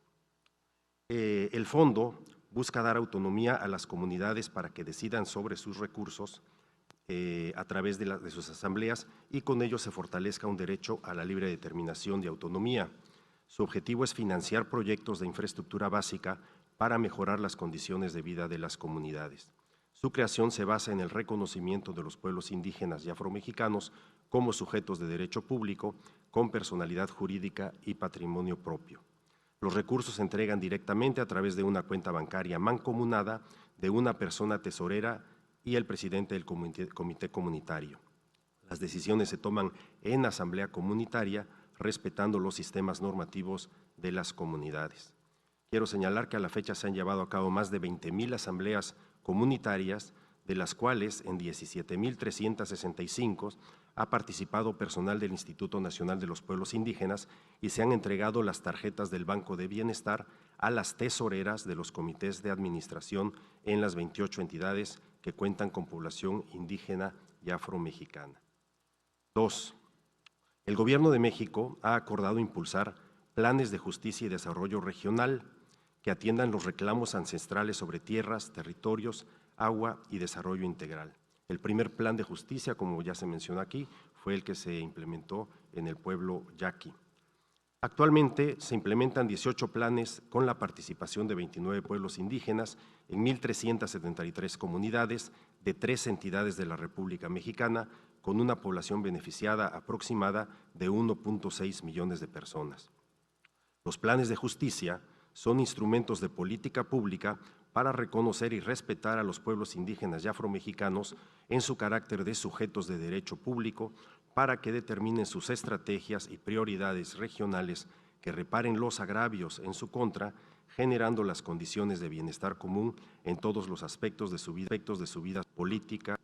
El fondo busca dar autonomía a las comunidades para que decidan sobre sus recursos a través de sus asambleas y con ello se fortalezca un derecho a la libre determinación y autonomía. Su objetivo es financiar proyectos de infraestructura básica para mejorar las condiciones de vida de las comunidades. Su creación se basa en el reconocimiento de los pueblos indígenas y afromexicanos como sujetos de derecho público con personalidad jurídica y patrimonio propio. Los recursos se entregan directamente a través de una cuenta bancaria mancomunada de una persona tesorera y el presidente del comité comunitario. Las decisiones se toman en asamblea comunitaria, respetando los sistemas normativos de las comunidades. Quiero señalar que a la fecha se han llevado a cabo más de 20,000 asambleas comunitarias, de las cuales en 17,365 ha participado personal del Instituto Nacional de los Pueblos Indígenas y se han entregado las tarjetas del Banco de Bienestar a las tesoreras de los comités de administración en las 28 entidades que cuentan con población indígena y afromexicana. 2. El Gobierno de México ha acordado impulsar planes de justicia y desarrollo regional que atiendan los reclamos ancestrales sobre tierras, territorios, agua y desarrollo integral. El primer plan de justicia, como ya se mencionó aquí, fue el que se implementó en el pueblo yaqui. Actualmente se implementan 18 planes con la participación de 29 pueblos indígenas en 1,373 comunidades de 3 entidades de la República Mexicana, con una población beneficiada aproximada de 1,6 millones de personas. Los planes de justicia son instrumentos de política pública para reconocer y respetar a los pueblos indígenas y afromexicanos en su carácter de sujetos de derecho público, para que determinen sus estrategias y prioridades regionales que reparen los agravios en su contra, generando las condiciones de bienestar común en todos los aspectos de su vida política,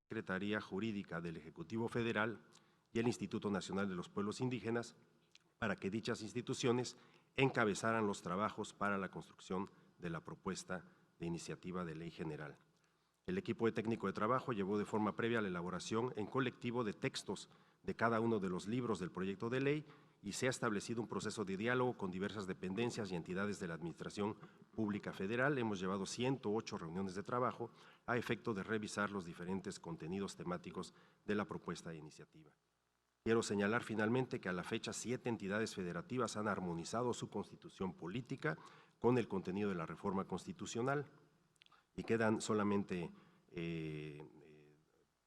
Secretaría Jurídica del Ejecutivo Federal y el Instituto Nacional de los Pueblos Indígenas, para que dichas instituciones encabezaran los trabajos para la construcción de la propuesta de iniciativa de ley general. El equipo de técnico de trabajo llevó de forma previa la elaboración en colectivo de textos de cada uno de los libros del proyecto de ley y se ha establecido un proceso de diálogo con diversas dependencias y entidades de la Administración Pública Federal. Hemos llevado 108 reuniones de trabajo a efecto de revisar los diferentes contenidos temáticos de la propuesta de iniciativa. Quiero señalar finalmente que a la fecha 7 entidades federativas han armonizado su constitución política con el contenido de la reforma constitucional y quedan solamente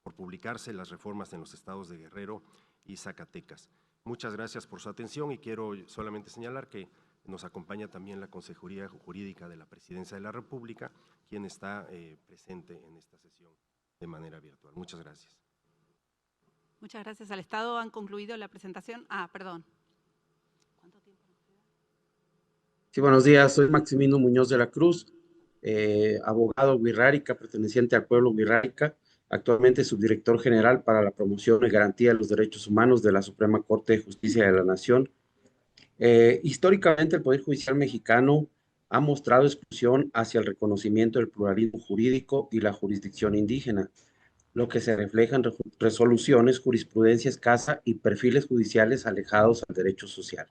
por publicarse las reformas en los estados de Guerrero y Zacatecas. Muchas gracias por su atención y quiero solamente señalar que nos acompaña también la Consejería Jurídica de la Presidencia de la República, quien está presente en esta sesión de manera virtual. Muchas gracias. Muchas gracias al Estado. ¿Han concluido la presentación? Perdón. ¿Cuánto tiempo nos queda? Sí, buenos días. Soy Maximino Muñoz de la Cruz, abogado wixárika, perteneciente al pueblo wixárika, actualmente subdirector general para la promoción y garantía de los derechos humanos de la Suprema Corte de Justicia de la Nación. Históricamente, el Poder Judicial mexicano ha mostrado exclusión hacia el reconocimiento del pluralismo jurídico y la jurisdicción indígena, lo que se refleja en resoluciones, jurisprudencia escasa y perfiles judiciales alejados al derecho social.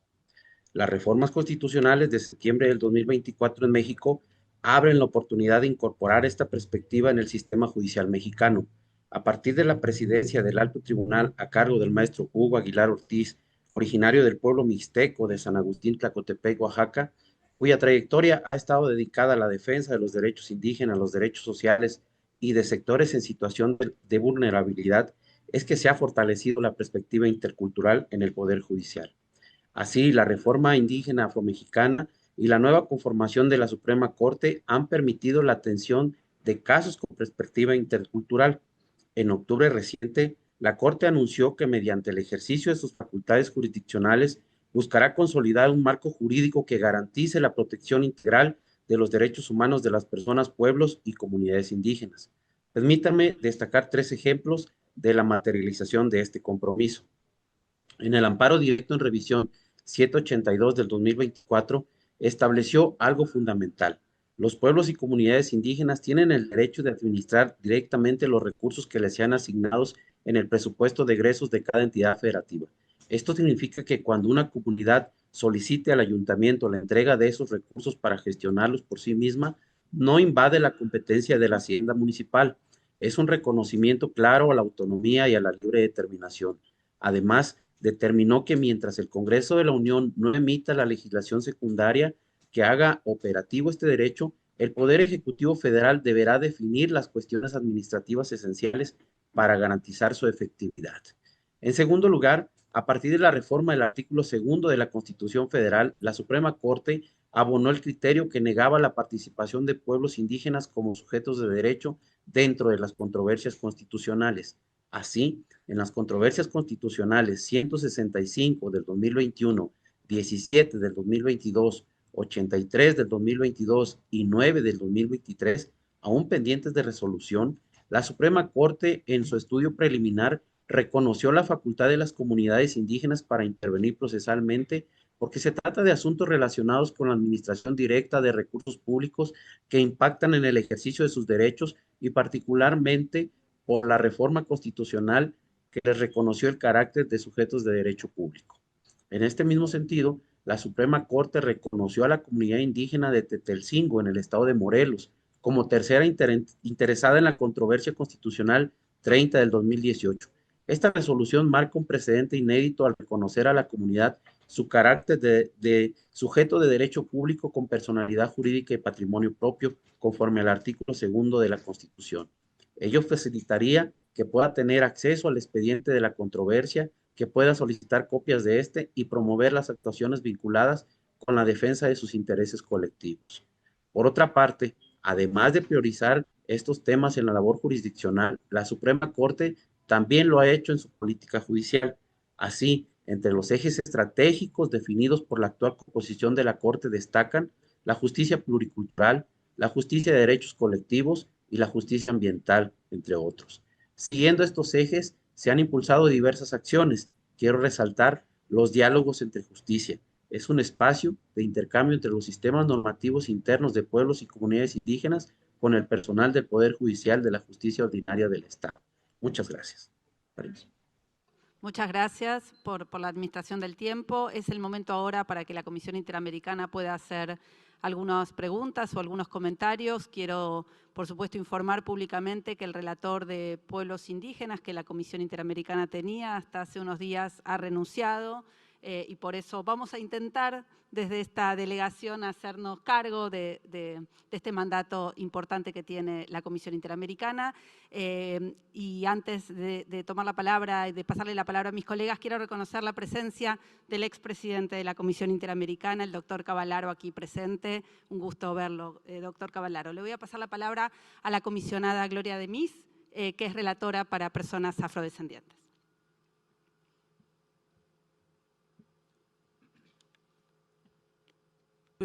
Las reformas constitucionales de septiembre del 2024 en México abren la oportunidad de incorporar esta perspectiva en el sistema judicial mexicano. A partir de la presidencia del Alto Tribunal a cargo del maestro Hugo Aguilar Ortiz, originario del pueblo mixteco de San Agustín Tlacotepec, Oaxaca, cuya trayectoria ha estado dedicada a la defensa de los derechos indígenas, los derechos sociales y de sectores en situación de vulnerabilidad, es que se ha fortalecido la perspectiva intercultural en el Poder Judicial. Así, la reforma indígena afromexicana y la nueva conformación de la Suprema Corte han permitido la atención de casos con perspectiva intercultural. En octubre reciente, la Corte anunció que mediante el ejercicio de sus facultades jurisdiccionales buscará consolidar un marco jurídico que garantice la protección integral de los derechos humanos de las personas, pueblos y comunidades indígenas. Permítanme destacar 3 ejemplos de la materialización de este compromiso. En el amparo directo en revisión 782 del 2024, estableció algo fundamental. Los pueblos y comunidades indígenas tienen el derecho de administrar directamente los recursos que les sean asignados en el presupuesto de egresos de cada entidad federativa. Esto significa que cuando una comunidad solicite al ayuntamiento la entrega de esos recursos para gestionarlos por sí misma, no invade la competencia de la hacienda municipal. Es un reconocimiento claro a la autonomía y a la libre determinación. Además, determinó que mientras el Congreso de la Unión no emita la legislación secundaria que haga operativo este derecho, el Poder Ejecutivo Federal deberá definir las cuestiones administrativas esenciales para garantizar su efectividad. En segundo lugar, a partir de la reforma del artículo 2 de la Constitución Federal, la Suprema Corte abonó el criterio que negaba la participación de pueblos indígenas como sujetos de derecho dentro de las controversias constitucionales. Así, en las controversias constitucionales 165 del 2021, 17 del 2022, 83 del 2022 y 9 del 2023, aún pendientes de resolución, la Suprema Corte, en su estudio preliminar, reconoció la facultad de las comunidades indígenas para intervenir procesalmente porque se trata de asuntos relacionados con la administración directa de recursos públicos que impactan en el ejercicio de sus derechos y particularmente por la reforma constitucional que les reconoció el carácter de sujetos de derecho público. En este mismo sentido, la Suprema Corte reconoció a la comunidad indígena de Tetelcingo en el estado de Morelos como tercera interesada en la controversia constitucional 30 del 2018. Esta resolución marca un precedente inédito al reconocer a la comunidad su carácter de sujeto de derecho público con personalidad jurídica y patrimonio propio, conforme al artículo 2 de la Constitución. Ello facilitaría que pueda tener acceso al expediente de la controversia, que pueda solicitar copias de este y promover las actuaciones vinculadas con la defensa de sus intereses colectivos. Por otra parte, además de priorizar estos temas en la labor jurisdiccional, la Suprema Corte también lo ha hecho en su política judicial. Así, entre los ejes estratégicos definidos por la actual composición de la Corte destacan la justicia pluricultural, la justicia de derechos colectivos y la justicia ambiental, entre otros. Siguiendo estos ejes, se han impulsado diversas acciones. Quiero resaltar los diálogos entre justicia. Es un espacio de intercambio entre los sistemas normativos internos de pueblos y comunidades indígenas con el personal del Poder Judicial de la Justicia Ordinaria del Estado. Muchas gracias. Muchas gracias por la administración del tiempo. Es el momento ahora para que la Comisión Interamericana pueda hacer algunas preguntas o algunos comentarios. Quiero, por supuesto, informar públicamente que el relator de pueblos indígenas que la Comisión Interamericana tenía hasta hace unos días ha renunciado y por eso vamos a intentar desde esta delegación hacernos cargo de este mandato importante que tiene la Comisión Interamericana. Y antes de tomar la palabra y de pasarle la palabra a mis colegas, quiero reconocer la presencia del expresidente de la Comisión Interamericana, el doctor Cavallaro, aquí presente. Un gusto verlo, doctor Cavallaro. Le voy a pasar la palabra a la comisionada Gloria Demis, que es relatora para personas afrodescendientes.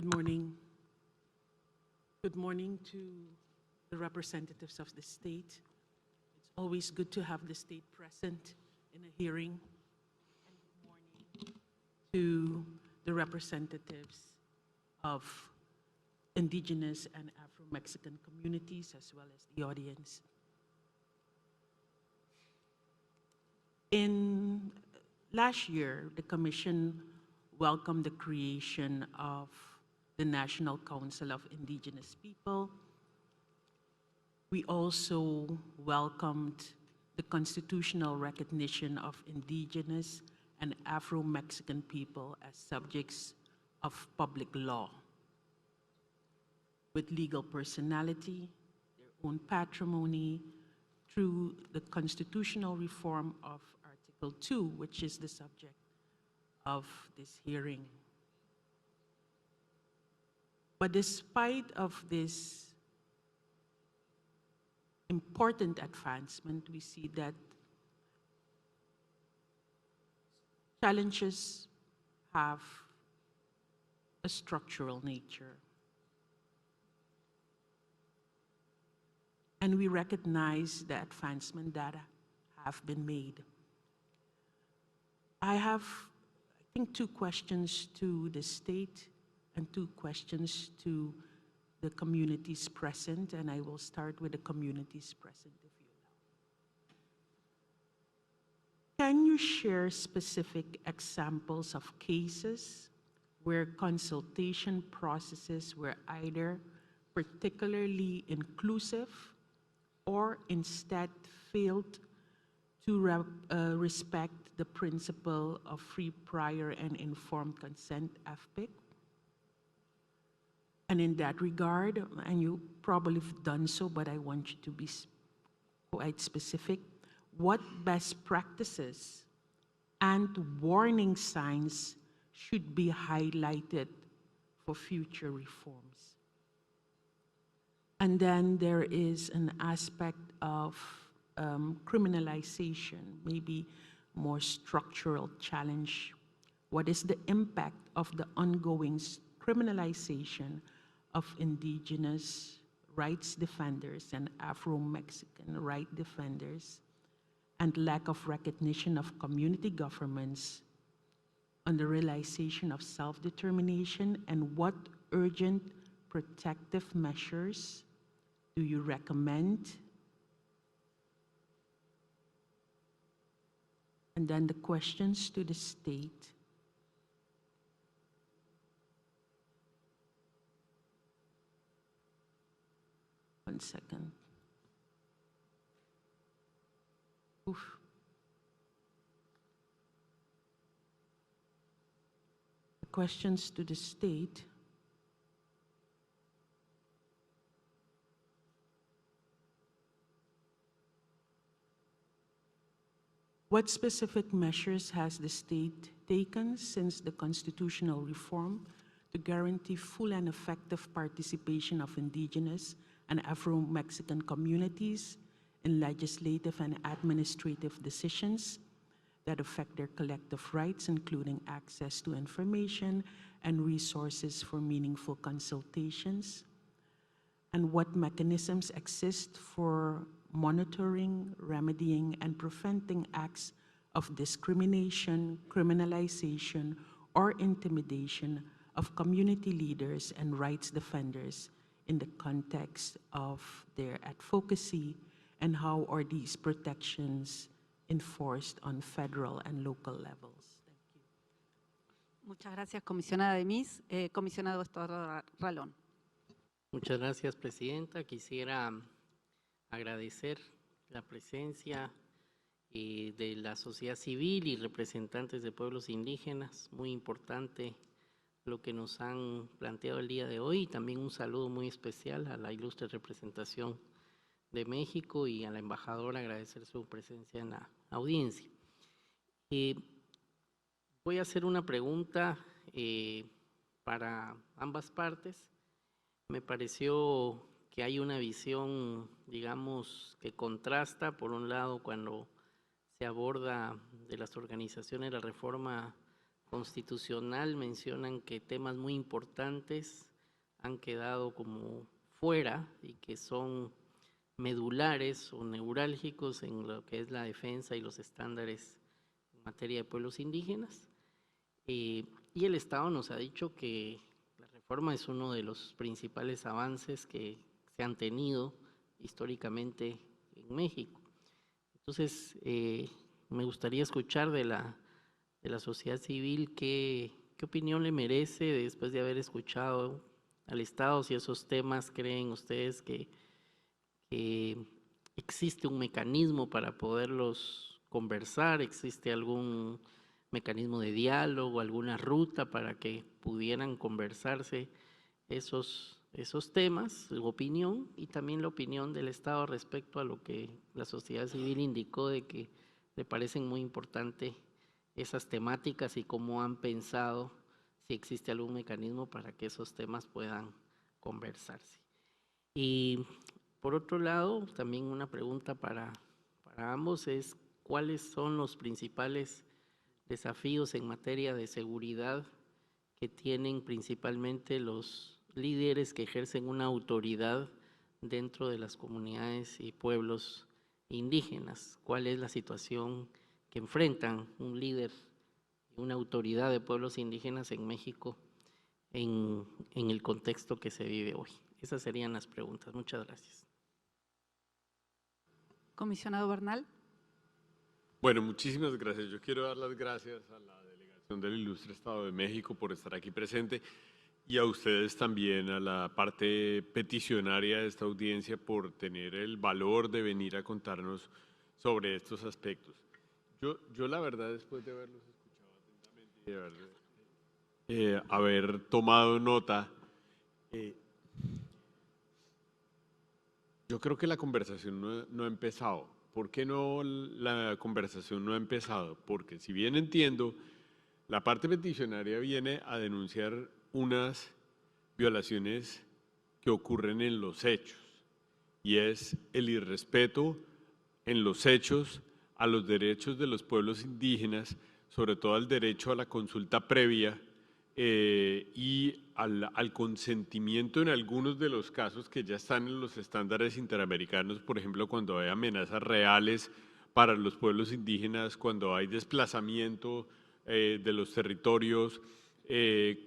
Good morning. Good morning to the representatives of the state. It's always good to have the state present in a hearing. And good morning to the representatives of indigenous and Afro-Mexican communities, as well as the audience. In last year, the Commission welcomed the creation of the National Council of Indigenous People. We also welcomed the constitutional recognition of indigenous and Afro-Mexican people as subjects of public law, with legal personality, their own patrimony, through the constitutional reform of Article 2, which is the subject of this hearing. But despite of this important advancement, we see that challenges have a structural nature. And we recognize the advancement that have been made. I have, I think, 2 questions to the state and 2 questions to the communities present, and I will start with the communities present, if you allow. Can you share specific examples of cases where consultation processes were either particularly inclusive or instead failed to respect the principle of free, prior, and informed consent, FPIC? And in that regard, and you probably have done so, but I want you to be quite specific, what best practices and warning signs should be highlighted for future reforms? And then there is an aspect of criminalization, maybe more structural challenge. What is the impact of the ongoing criminalization of indigenous rights defenders and Afro-Mexican right defenders, and lack of recognition of community governments on the realization of self-determination, and what urgent protective measures do you recommend? And then the questions to the state. One second. Oof. The questions to the state. What specific measures has the state taken since the constitutional reform to guarantee full and effective participation of indigenous and Afro-Mexican communities in legislative and administrative decisions that affect their collective rights, including access to information and resources for meaningful consultations? And what mechanisms exist for monitoring, remedying, and preventing acts of discrimination, criminalization, or intimidation of community leaders and rights defenders in the context of their advocacy, and how are these protections enforced on federal and local levels? Thank you. Muchas gracias, comisionada Demis. Comisionado Estuardo Ralón. Muchas gracias, Presidenta. Quisiera agradecer la presencia de la sociedad civil y representantes de pueblos indígenas. Muy importante lo que nos han planteado el día de hoy, y también un saludo muy especial a la ilustre representación de México y a la embajadora, agradecer su presencia en la audiencia. Voy a hacer una pregunta para ambas partes. Me pareció que hay una visión, digamos, que contrasta, por un lado, cuando se aborda de las organizaciones la reforma constitucional mencionan que temas muy importantes han quedado como fuera y que son medulares o neurálgicos en lo que es la defensa y los estándares en materia de pueblos indígenas. Y el Estado nos ha dicho que la reforma es uno de los principales avances que se han tenido históricamente en México. Entonces, me gustaría escuchar de la sociedad civil qué opinión le merece después de haber escuchado al Estado, si esos temas creen ustedes que existe un mecanismo para poderlos conversar, existe algún mecanismo de diálogo, alguna ruta para que pudieran conversarse esos temas, su opinión y también la opinión del Estado respecto a lo que la sociedad civil indicó de que le parecen muy importantes esas temáticas y cómo han pensado si existe algún mecanismo para que esos temas puedan conversarse. Y por otro lado, también una pregunta para ambos es ¿cuáles son los principales desafíos en materia de seguridad que tienen principalmente los líderes que ejercen una autoridad dentro de las comunidades y pueblos indígenas? ¿Cuál es la situación que enfrentan un líder y una autoridad de pueblos indígenas en México en el contexto que se vive hoy? Esas serían las preguntas. Muchas gracias. Comisionado Bernal. Bueno, muchísimas gracias. Yo quiero dar las gracias a la delegación del Ilustre Estado de México por estar aquí presente y a ustedes también, a la parte peticionaria de esta audiencia, por tener el valor de venir a contarnos sobre estos aspectos. Yo la verdad, después de haberlos escuchado atentamente y de haber tomado nota, yo creo que la conversación no ha empezado. ¿Por qué no la conversación no ha empezado? Porque si bien entiendo, la parte peticionaria viene a denunciar unas violaciones que ocurren en los hechos, y es el irrespeto en los hechos a los derechos de los pueblos indígenas, sobre todo al derecho a la consulta previa y al consentimiento en algunos de los casos que ya están en los estándares interamericanos, por ejemplo, cuando hay amenazas reales para los pueblos indígenas, cuando hay desplazamiento de los territorios,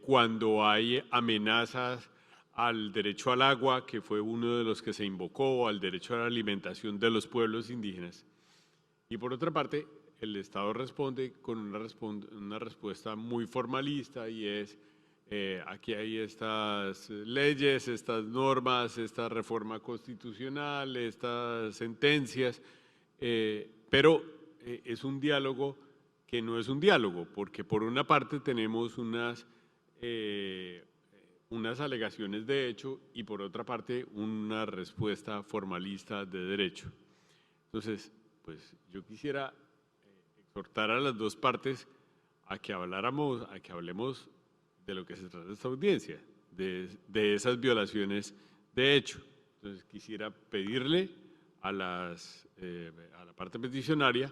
cuando hay amenazas al derecho al agua, que fue uno de los que se invocó, al derecho a la alimentación de los pueblos indígenas. Y por otra parte, el Estado responde con una respuesta muy formalista, y es aquí hay estas leyes, estas normas, esta reforma constitucional, estas sentencias, pero es un diálogo que no es un diálogo, porque por una parte tenemos unas alegaciones de hecho y por otra parte una respuesta formalista de derecho. Entonces, pues yo quisiera exhortar a las dos partes a que hablemos de lo que se trata de esta audiencia, de esas violaciones de hecho. Entonces quisiera pedirle a la parte peticionaria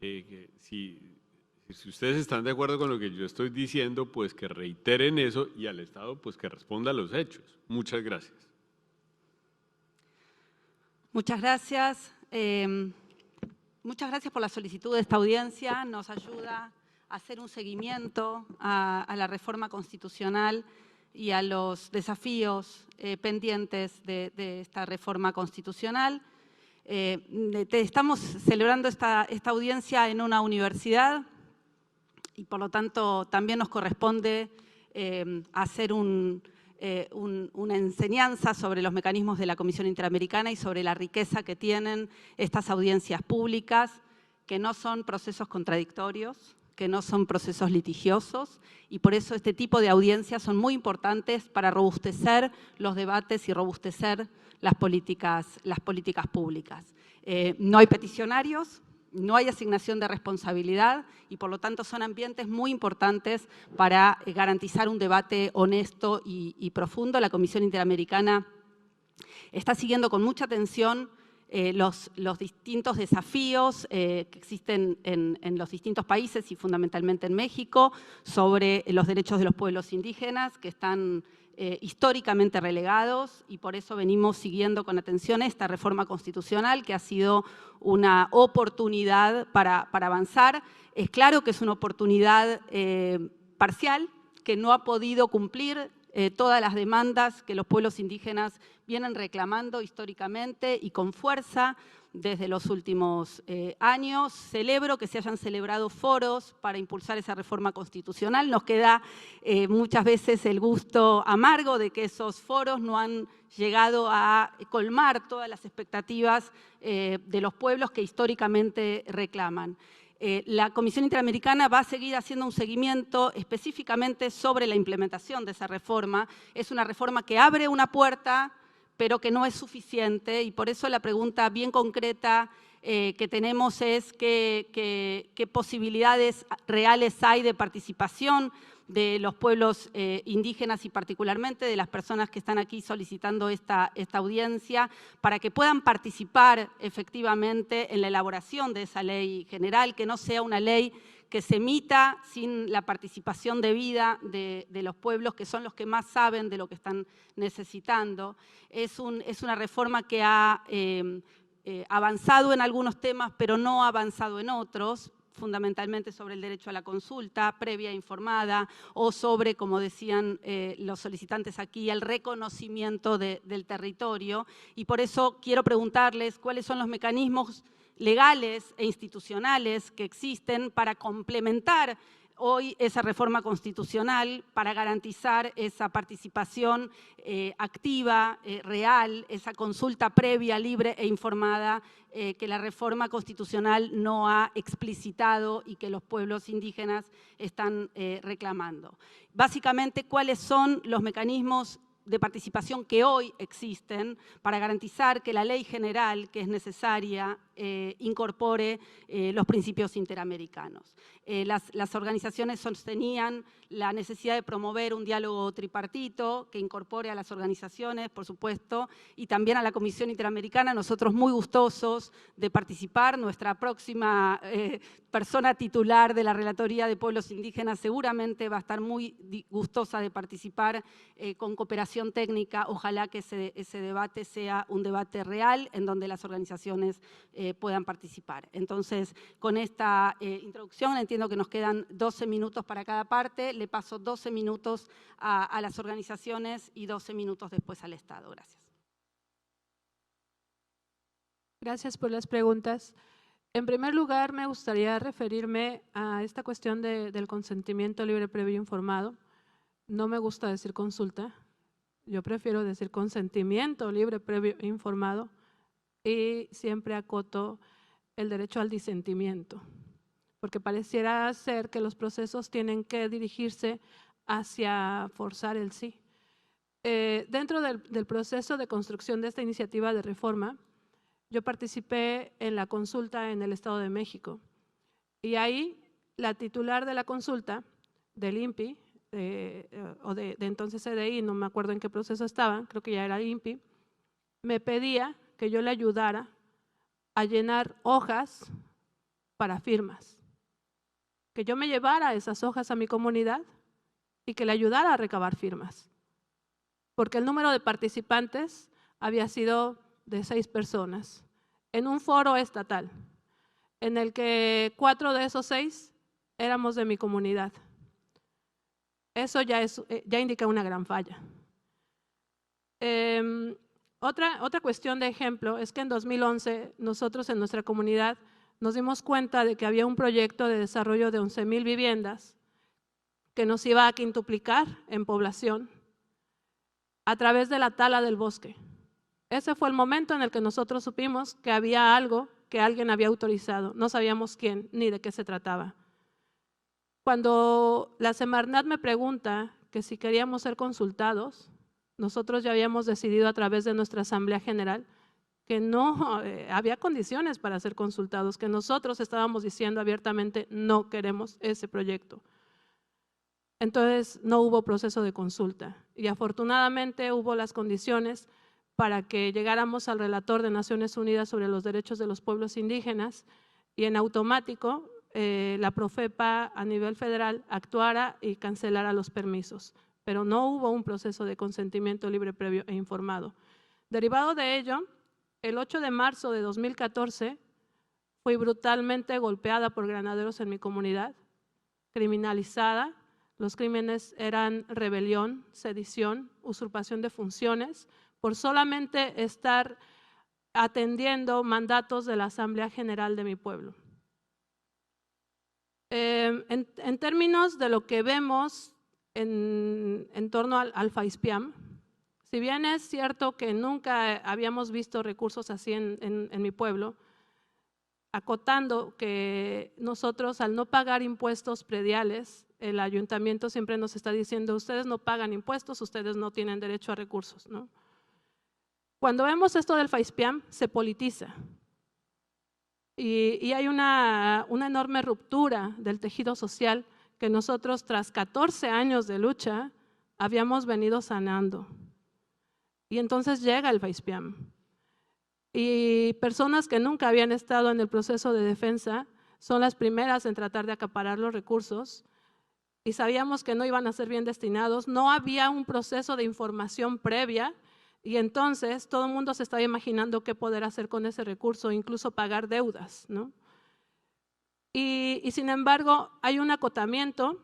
que si ustedes están de acuerdo con lo que yo estoy diciendo, pues que reiteren eso, y al Estado pues que responda a los hechos. Muchas gracias. Muchas gracias. Muchas gracias por la solicitud de esta audiencia. Nos ayuda a hacer un seguimiento a la reforma constitucional y a los desafíos pendientes de esta reforma constitucional. Estamos celebrando esta audiencia en una universidad y por lo tanto también nos corresponde hacer una enseñanza sobre los mecanismos de la Comisión Interamericana y sobre la riqueza que tienen estas audiencias públicas, que no son procesos contradictorios, que no son procesos litigiosos, y por eso este tipo de audiencias son muy importantes para robustecer los debates y robustecer las políticas públicas. No hay peticionarios, no hay asignación de responsabilidad y por lo tanto son ambientes muy importantes para garantizar un debate honesto y profundo. La Comisión Interamericana está siguiendo con mucha atención los distintos desafíos que existen en los distintos países y fundamentalmente en México sobre los derechos de los pueblos indígenas que están históricamente relegados, y por eso venimos siguiendo con atención esta reforma constitucional que ha sido una oportunidad para avanzar. Es claro que es una oportunidad parcial, que no ha podido cumplir todas las demandas que los pueblos indígenas vienen reclamando históricamente y con fuerza desde los últimos años. Celebro que se hayan celebrado foros para impulsar esa reforma constitucional. Nos queda muchas veces el gusto amargo de que esos foros no han llegado a colmar todas las expectativas de los pueblos que históricamente reclaman. La Comisión Interamericana va a seguir haciendo un seguimiento específicamente sobre la implementación de esa reforma. Es una reforma que abre una puerta, pero que no es suficiente, y por eso la pregunta bien concreta que tenemos es qué posibilidades reales hay de participación de los pueblos indígenas y particularmente de las personas que están aquí solicitando esta audiencia para que puedan participar efectivamente en la elaboración de esa ley general, que no sea una ley que se emita sin la participación debida de los pueblos, que son los que más saben de lo que están necesitando. Es una reforma que ha avanzado en algunos temas, pero no ha avanzado en otros, fundamentalmente sobre el derecho a la consulta previa e informada o sobre, como decían los solicitantes aquí, el reconocimiento del territorio. Y por eso quiero preguntarles cuáles son los mecanismos legales e institucionales que existen para complementar hoy esa reforma constitucional, para garantizar esa participación activa, real, esa consulta previa, libre e informada que la reforma constitucional no ha explicitado y que los pueblos indígenas están reclamando. Básicamente, ¿cuáles son los mecanismos de participación que hoy existen para garantizar que la ley general que es necesaria incorpore los principios interamericanos? Las organizaciones sostenían la necesidad de promover un diálogo tripartito que incorpore a las organizaciones, por supuesto, y también a la Comisión Interamericana. Nosotros muy gustosos de participar. Nuestra próxima persona titular de la Relatoría de Pueblos Indígenas seguramente va a estar muy gustosa de participar con cooperación técnica. Ojalá que ese debate sea un debate real en donde las organizaciones puedan participar. Entonces, con esta introducción entiendo que nos quedan 12 minutos para cada parte. Le paso 12 minutos a las organizaciones y 12 minutos después al Estado. Gracias. Gracias por las preguntas. En primer lugar, me gustaría referirme a esta cuestión del consentimiento libre, previo e informado. No me gusta decir consulta, yo prefiero decir consentimiento libre, previo e informado, y siempre acoto el derecho al disentimiento, porque pareciera ser que los procesos tienen que dirigirse hacia forzar el sí. Dentro del proceso de construcción de esta iniciativa de reforma, yo participé en la consulta en el Estado de México y ahí la titular de la consulta del INPI, o de entonces CDI, no me acuerdo en qué proceso estaban, creo que ya era INPI, me pedía que yo le ayudara a llenar hojas para firmas, que yo me llevara esas hojas a mi comunidad y que le ayudara a recabar firmas, porque el número de participantes había sido de 6 personas en un foro estatal, en el que 4 de esos 6 éramos de mi comunidad. Eso ya indica una gran falla. Otra cuestión de ejemplo es que en 2011 nosotros en nuestra comunidad nos dimos cuenta de que había un proyecto de desarrollo de 11,000 viviendas que nos iba a quintuplicar en población a través de la tala del bosque. Ese fue el momento en el que nosotros supimos que había algo que alguien había autorizado. No sabíamos quién ni de qué se trataba. Cuando la Semarnat me pregunta que si queríamos ser consultados, nosotros ya habíamos decidido a través de nuestra Asamblea General que no había condiciones para ser consultados, que nosotros estábamos diciendo abiertamente no queremos ese proyecto. Entonces no hubo proceso de consulta y afortunadamente hubo las condiciones para que llegáramos al relator de Naciones Unidas sobre los derechos de los pueblos indígenas y en automático la Profepa a nivel federal actuara y cancelara los permisos, pero no hubo un proceso de consentimiento libre, previo e informado. Derivado de ello, el 8 de marzo de 2014 fui brutalmente golpeada por granaderos en mi comunidad, criminalizada. Los crímenes eran rebelión, sedición, usurpación de funciones, por solamente estar atendiendo mandatos de la Asamblea General de mi pueblo. En términos de lo que vemos en torno al FAISPIAM, si bien es cierto que nunca habíamos visto recursos así en mi pueblo, acotando que nosotros al no pagar impuestos prediales, el ayuntamiento siempre nos está diciendo, ustedes no pagan impuestos, ustedes no tienen derecho a recursos, ¿no? Cuando vemos esto del FAISPIAM, se politiza y hay una enorme ruptura del tejido social que nosotros, tras 14 años de lucha, habíamos venido sanando. Y entonces llega el FAISPIAM. Y personas que nunca habían estado en el proceso de defensa son las primeras en tratar de acaparar los recursos y sabíamos que no iban a ser bien destinados, no había un proceso de información previa y entonces todo el mundo se estaba imaginando qué poder hacer con ese recurso, incluso pagar deudas, ¿no? Y sin embargo hay un acotamiento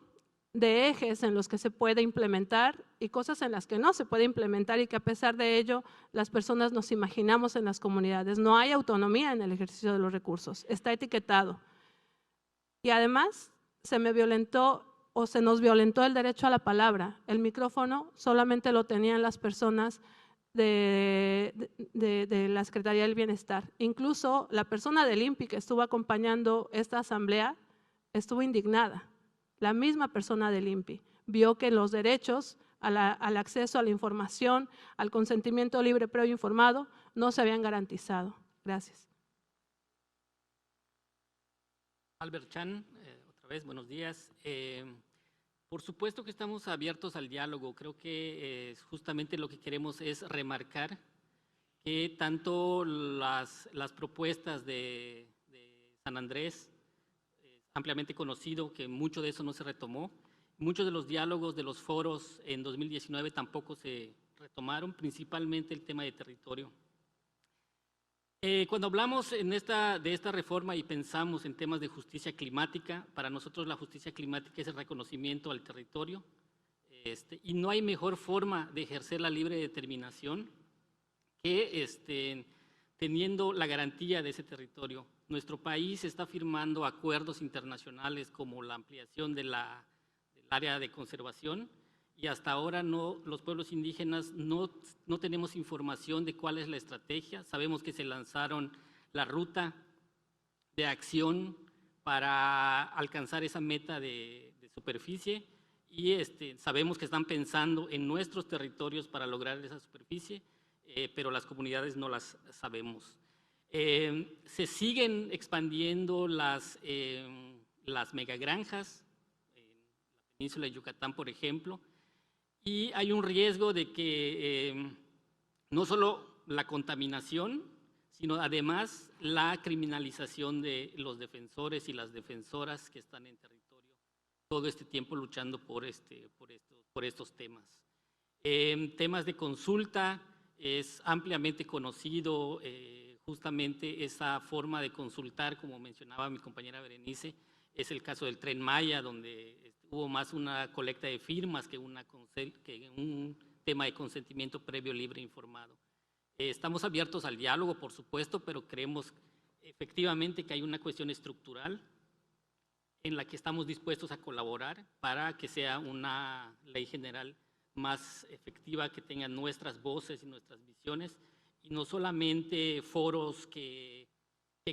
de ejes en los que se puede implementar y cosas en las que no se puede implementar y que a pesar de ello las personas nos imaginamos en las comunidades. No hay autonomía en el ejercicio de los recursos, está etiquetado. Y además se me violentó o se nos violentó el derecho a la palabra. El micrófono solamente lo tenían las personas de la Secretaría del Bienestar. Incluso la persona del INPI que estuvo acompañando esta asamblea estuvo indignada. La misma persona del INPI vio que los derechos al acceso a la información, al consentimiento libre, previo e informado, no se habían garantizado. Gracias. Albert Chan, otra vez, buenos días. Por supuesto que estamos abiertos al diálogo. Creo que justamente lo que queremos es remarcar que tanto las propuestas de San Andrés, ampliamente conocido, que mucho de eso no se retomó. Muchos de los diálogos de los foros en 2019 tampoco se retomaron, principalmente el tema de territorio. Cuando hablamos de esta reforma y pensamos en temas de justicia climática, para nosotros la justicia climática es el reconocimiento al territorio, y no hay mejor forma de ejercer la libre determinación que teniendo la garantía de ese territorio. Nuestro país está firmando acuerdos internacionales como la ampliación del área de conservación y hasta ahora los pueblos indígenas no tenemos información de cuál es la estrategia. Sabemos que se lanzaron la ruta de acción para alcanzar esa meta de superficie y sabemos que están pensando en nuestros territorios para lograr esa superficie, pero las comunidades no las sabemos. Se siguen expandiendo las megagranjas en la península de Yucatán, por ejemplo, y hay un riesgo de que no solo la contaminación, sino además la criminalización de los defensores y las defensoras que están en territorio todo este tiempo luchando por estos temas. Temas de consulta, es ampliamente conocido justamente esa forma de consultar, como mencionaba mi compañera Berenice, es el caso del Tren Maya, donde hubo más una colecta de firmas que un tema de consentimiento previo, libre e informado. Estamos abiertos al diálogo, por supuesto, pero creemos efectivamente que hay una cuestión estructural en la que estamos dispuestos a colaborar para que sea una ley general más efectiva, que tenga nuestras voces y nuestras visiones, y no solamente foros que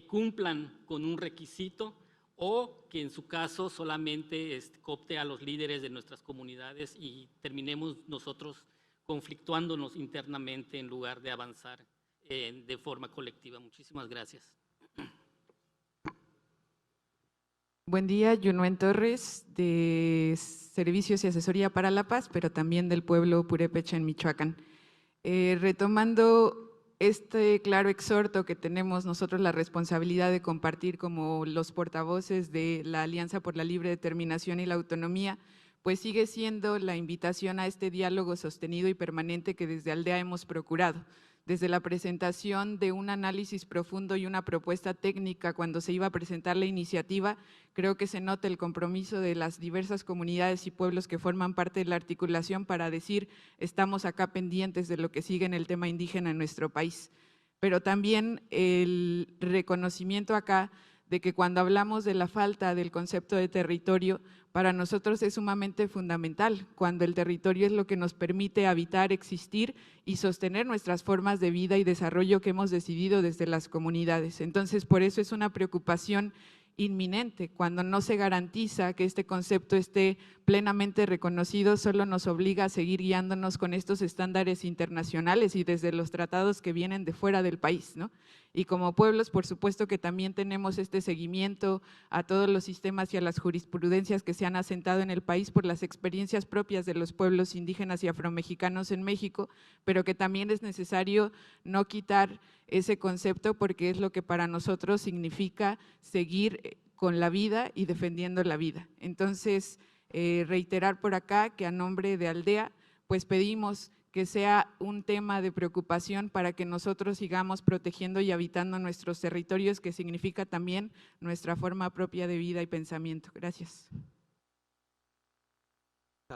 cumplan con un requisito o que en su caso solamente coopte a los líderes de nuestras comunidades y terminemos nosotros conflictuándonos internamente en lugar de avanzar de forma colectiva. Muchísimas gracias. Buen día, Yunuen Torres, de Servicios y Asesoría para la Paz, pero también del pueblo Purépecha en Michoacán. Retomando este claro exhorto que tenemos nosotros la responsabilidad de compartir como los portavoces de la Alianza por la Libre Determinación y la Autonomía, pues sigue siendo la invitación a este diálogo sostenido y permanente que desde Aldea hemos procurado. Desde la presentación de un análisis profundo y una propuesta técnica cuando se iba a presentar la iniciativa, creo que se nota el compromiso de las diversas comunidades y pueblos que forman parte de la articulación para decir estamos acá pendientes de lo que sigue en el tema indígena en nuestro país. Pero también el reconocimiento acá de que cuando hablamos de la falta del concepto de territorio, para nosotros es sumamente fundamental, cuando el territorio es lo que nos permite habitar, existir y sostener nuestras formas de vida y desarrollo que hemos decidido desde las comunidades. Entonces, por eso es una preocupación inminente. Cuando no se garantiza que este concepto esté plenamente reconocido, solo nos obliga a seguir guiándonos con estos estándares internacionales y desde los tratados que vienen de fuera del país, ¿no? Y como pueblos, por supuesto que también tenemos este seguimiento a todos los sistemas y a las jurisprudencias que se han asentado en el país por las experiencias propias de los pueblos indígenas y afromexicanos en México, pero que también es necesario no quitar ese concepto porque es lo que para nosotros significa seguir con la vida y defendiendo la vida. Entonces, reiterar por acá que a nombre de Aldea, pues pedimos que sea un tema de preocupación para que nosotros sigamos protegiendo y habitando nuestros territorios, que significa también nuestra forma propia de vida y pensamiento. Gracias.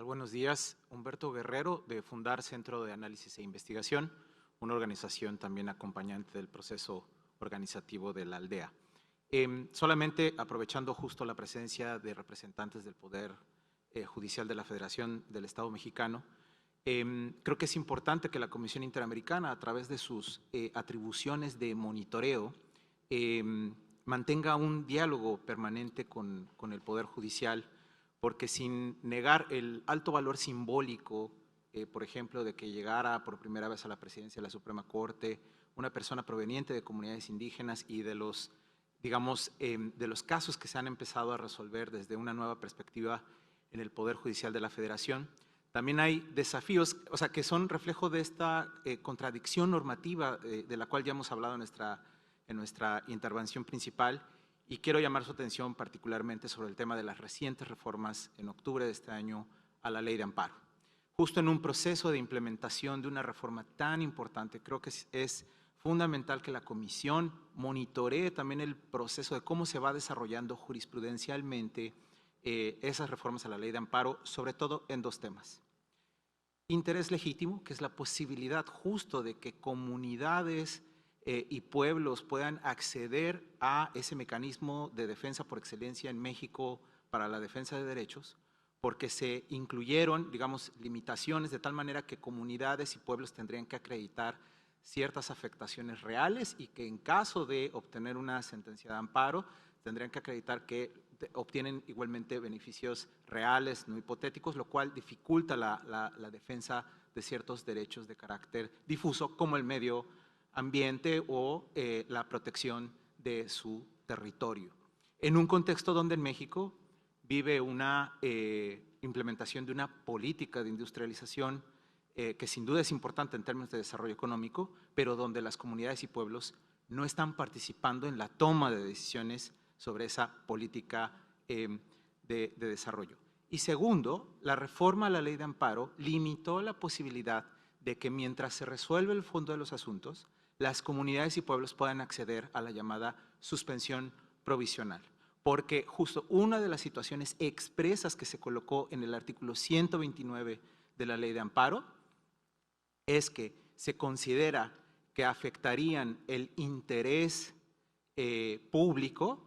Buenos días, Humberto Guerrero, de Fundar Centro de Análisis e Investigación, una organización también acompañante del proceso organizativo de la Aldea. Solamente aprovechando justo la presencia de representantes del Poder Judicial de la Federación del Estado Mexicano, creo que es importante que la Comisión Interamericana, a través de sus atribuciones de monitoreo, mantenga un diálogo permanente con el Poder Judicial, porque sin negar el alto valor simbólico, por ejemplo, de que llegara por primera vez a la presidencia de la Suprema Corte una persona proveniente de comunidades indígenas y de los, digamos, de los casos que se han empezado a resolver desde una nueva perspectiva en el Poder Judicial de la Federación, también hay desafíos, o sea, que son reflejo de esta contradicción normativa de la cual ya hemos hablado en nuestra intervención principal, y quiero llamar su atención particularmente sobre el tema de las recientes reformas en octubre de este año a la Ley de Amparo. Justo en un proceso de implementación de una reforma tan importante, creo que es fundamental que la Comisión monitoree también el proceso de cómo se va desarrollando jurisprudencialmente esas reformas a la Ley de Amparo, sobre todo en dos temas. Interés legítimo, que es la posibilidad justo de que comunidades y pueblos puedan acceder a ese mecanismo de defensa por excelencia en México para la defensa de derechos, porque se incluyeron, digamos, limitaciones de tal manera que comunidades y pueblos tendrían que acreditar ciertas afectaciones reales y que en caso de obtener una sentencia de amparo tendrían que acreditar que obtienen igualmente beneficios reales, no hipotéticos, lo cual dificulta la defensa de ciertos derechos de carácter difuso, como el medio ambiente o la protección de su territorio. En un contexto donde en México vive una implementación de una política de industrialización que sin duda es importante en términos de desarrollo económico, pero donde las comunidades y pueblos no están participando en la toma de decisiones sobre esa política de desarrollo. Y segundo, la reforma a la Ley de Amparo limitó la posibilidad de que mientras se resuelve el fondo de los asuntos, las comunidades y pueblos puedan acceder a la llamada suspensión provisional. Porque justo una de las situaciones expresas que se colocó en el artículo 129 de la Ley de Amparo es que se considera que afectarían el interés público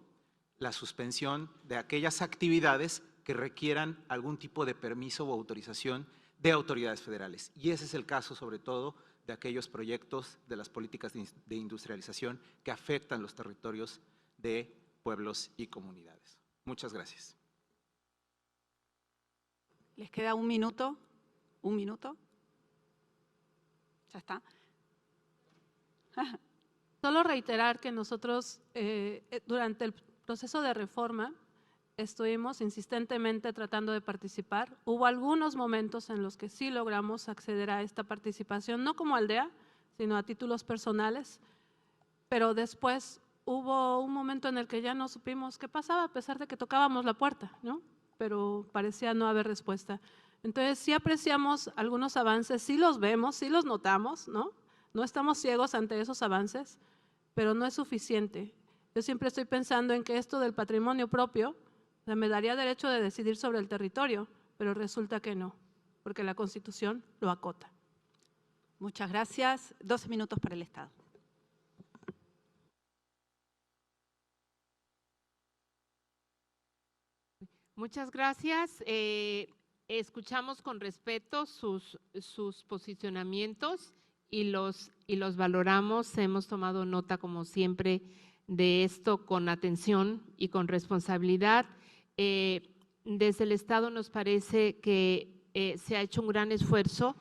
la suspensión de aquellas actividades que requieran algún tipo de permiso o autorización de autoridades federales. Y ese es el caso, sobre todo, de aquellos proyectos de las políticas de industrialización que afectan los territorios de pueblos y comunidades. Muchas gracias. ¿Les queda un minuto? ¿Un minuto? ¿Ya está? Solo reiterar que nosotros, durante el proceso de reforma, estuvimos insistentemente tratando de participar. Hubo algunos momentos en los que sí logramos acceder a esta participación, no como aldea, sino a títulos personales, pero después hubo un momento en el que ya no supimos qué pasaba, a pesar de que tocábamos la puerta, ¿no? Pero parecía no haber respuesta. Entonces sí apreciamos algunos avances, sí los vemos, sí los notamos, ¿no? No estamos ciegos ante esos avances, pero no es suficiente. Yo siempre estoy pensando en que esto del patrimonio propio me daría derecho de decidir sobre el territorio, pero resulta que no, porque la Constitución lo acota. Muchas gracias. 12 minutos para el Estado. Muchas gracias. Escuchamos con respeto sus posicionamientos y los valoramos. Hemos tomado nota, como siempre, de esto con atención y con responsabilidad. Desde el Estado nos parece que se ha hecho un gran esfuerzo,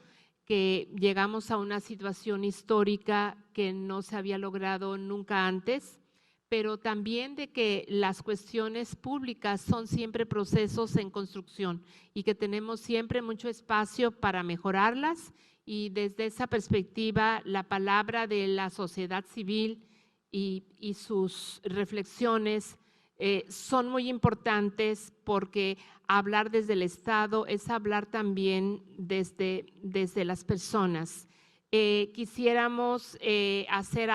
que llegamos a una situación histórica que no se había logrado nunca antes, pero también de que las cuestiones públicas son siempre procesos en construcción y que tenemos siempre mucho espacio para mejorarlas, y desde esa perspectiva la palabra de la sociedad civil y sus reflexiones son muy importantes, porque hablar desde el Estado es hablar también desde las personas. Quisiéramos hacer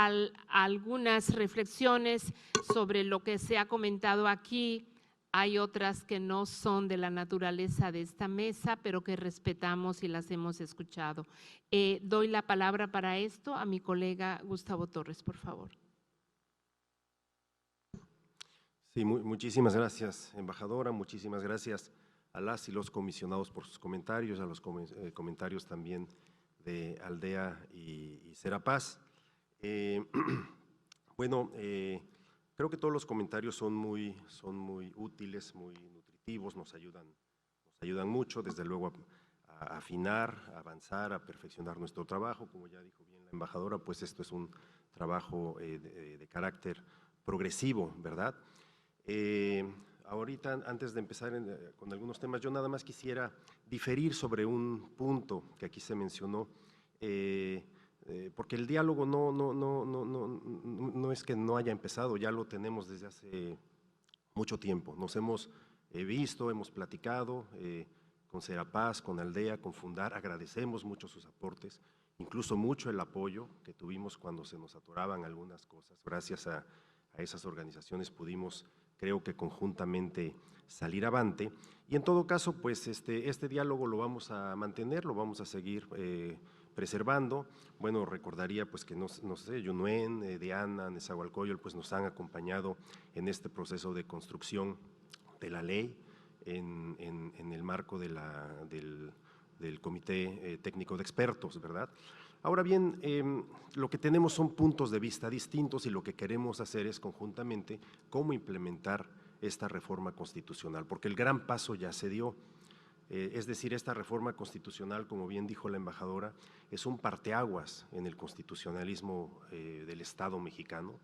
algunas reflexiones sobre lo que se ha comentado aquí. Hay otras que no son de la naturaleza de esta mesa, pero que respetamos y las hemos escuchado. Doy la palabra para esto a mi colega Gustavo Torres, por favor. Sí, muchísimas gracias, embajadora. Muchísimas gracias a las y los comisionados por sus comentarios, a los comentarios también de Aldea y Serapaz. Bueno, creo que todos los comentarios son muy útiles, muy nutritivos, nos ayudan mucho, desde luego a afinar, a avanzar, a perfeccionar nuestro trabajo. Como ya dijo bien la embajadora, pues esto es un trabajo de carácter progresivo, ¿verdad? Ahorita, antes de empezar con algunos temas, yo nada más quisiera diferir sobre un punto que aquí se mencionó, porque el diálogo no es que no haya empezado, ya lo tenemos desde hace mucho tiempo. Nos hemos visto, hemos platicado con Serapaz, con Aldea, con Fundar. Agradecemos mucho sus aportes, incluso mucho el apoyo que tuvimos cuando se nos atoraban algunas cosas. Gracias a esas organizaciones pudimos, creo que conjuntamente, salir avante. Y en todo caso, pues este diálogo lo vamos a mantener, lo vamos a seguir preservando. Bueno, recordaría pues que no sé, Yunuen, Diana, Nezahualcóyotl, pues nos han acompañado en este proceso de construcción de la ley en el marco del Comité Técnico de Expertos, ¿verdad? Ahora bien, lo que tenemos son puntos de vista distintos, y lo que queremos hacer es conjuntamente cómo implementar esta reforma constitucional, porque el gran paso ya se dio. Es decir, esta reforma constitucional, como bien dijo la embajadora, es un parteaguas en el constitucionalismo del Estado mexicano,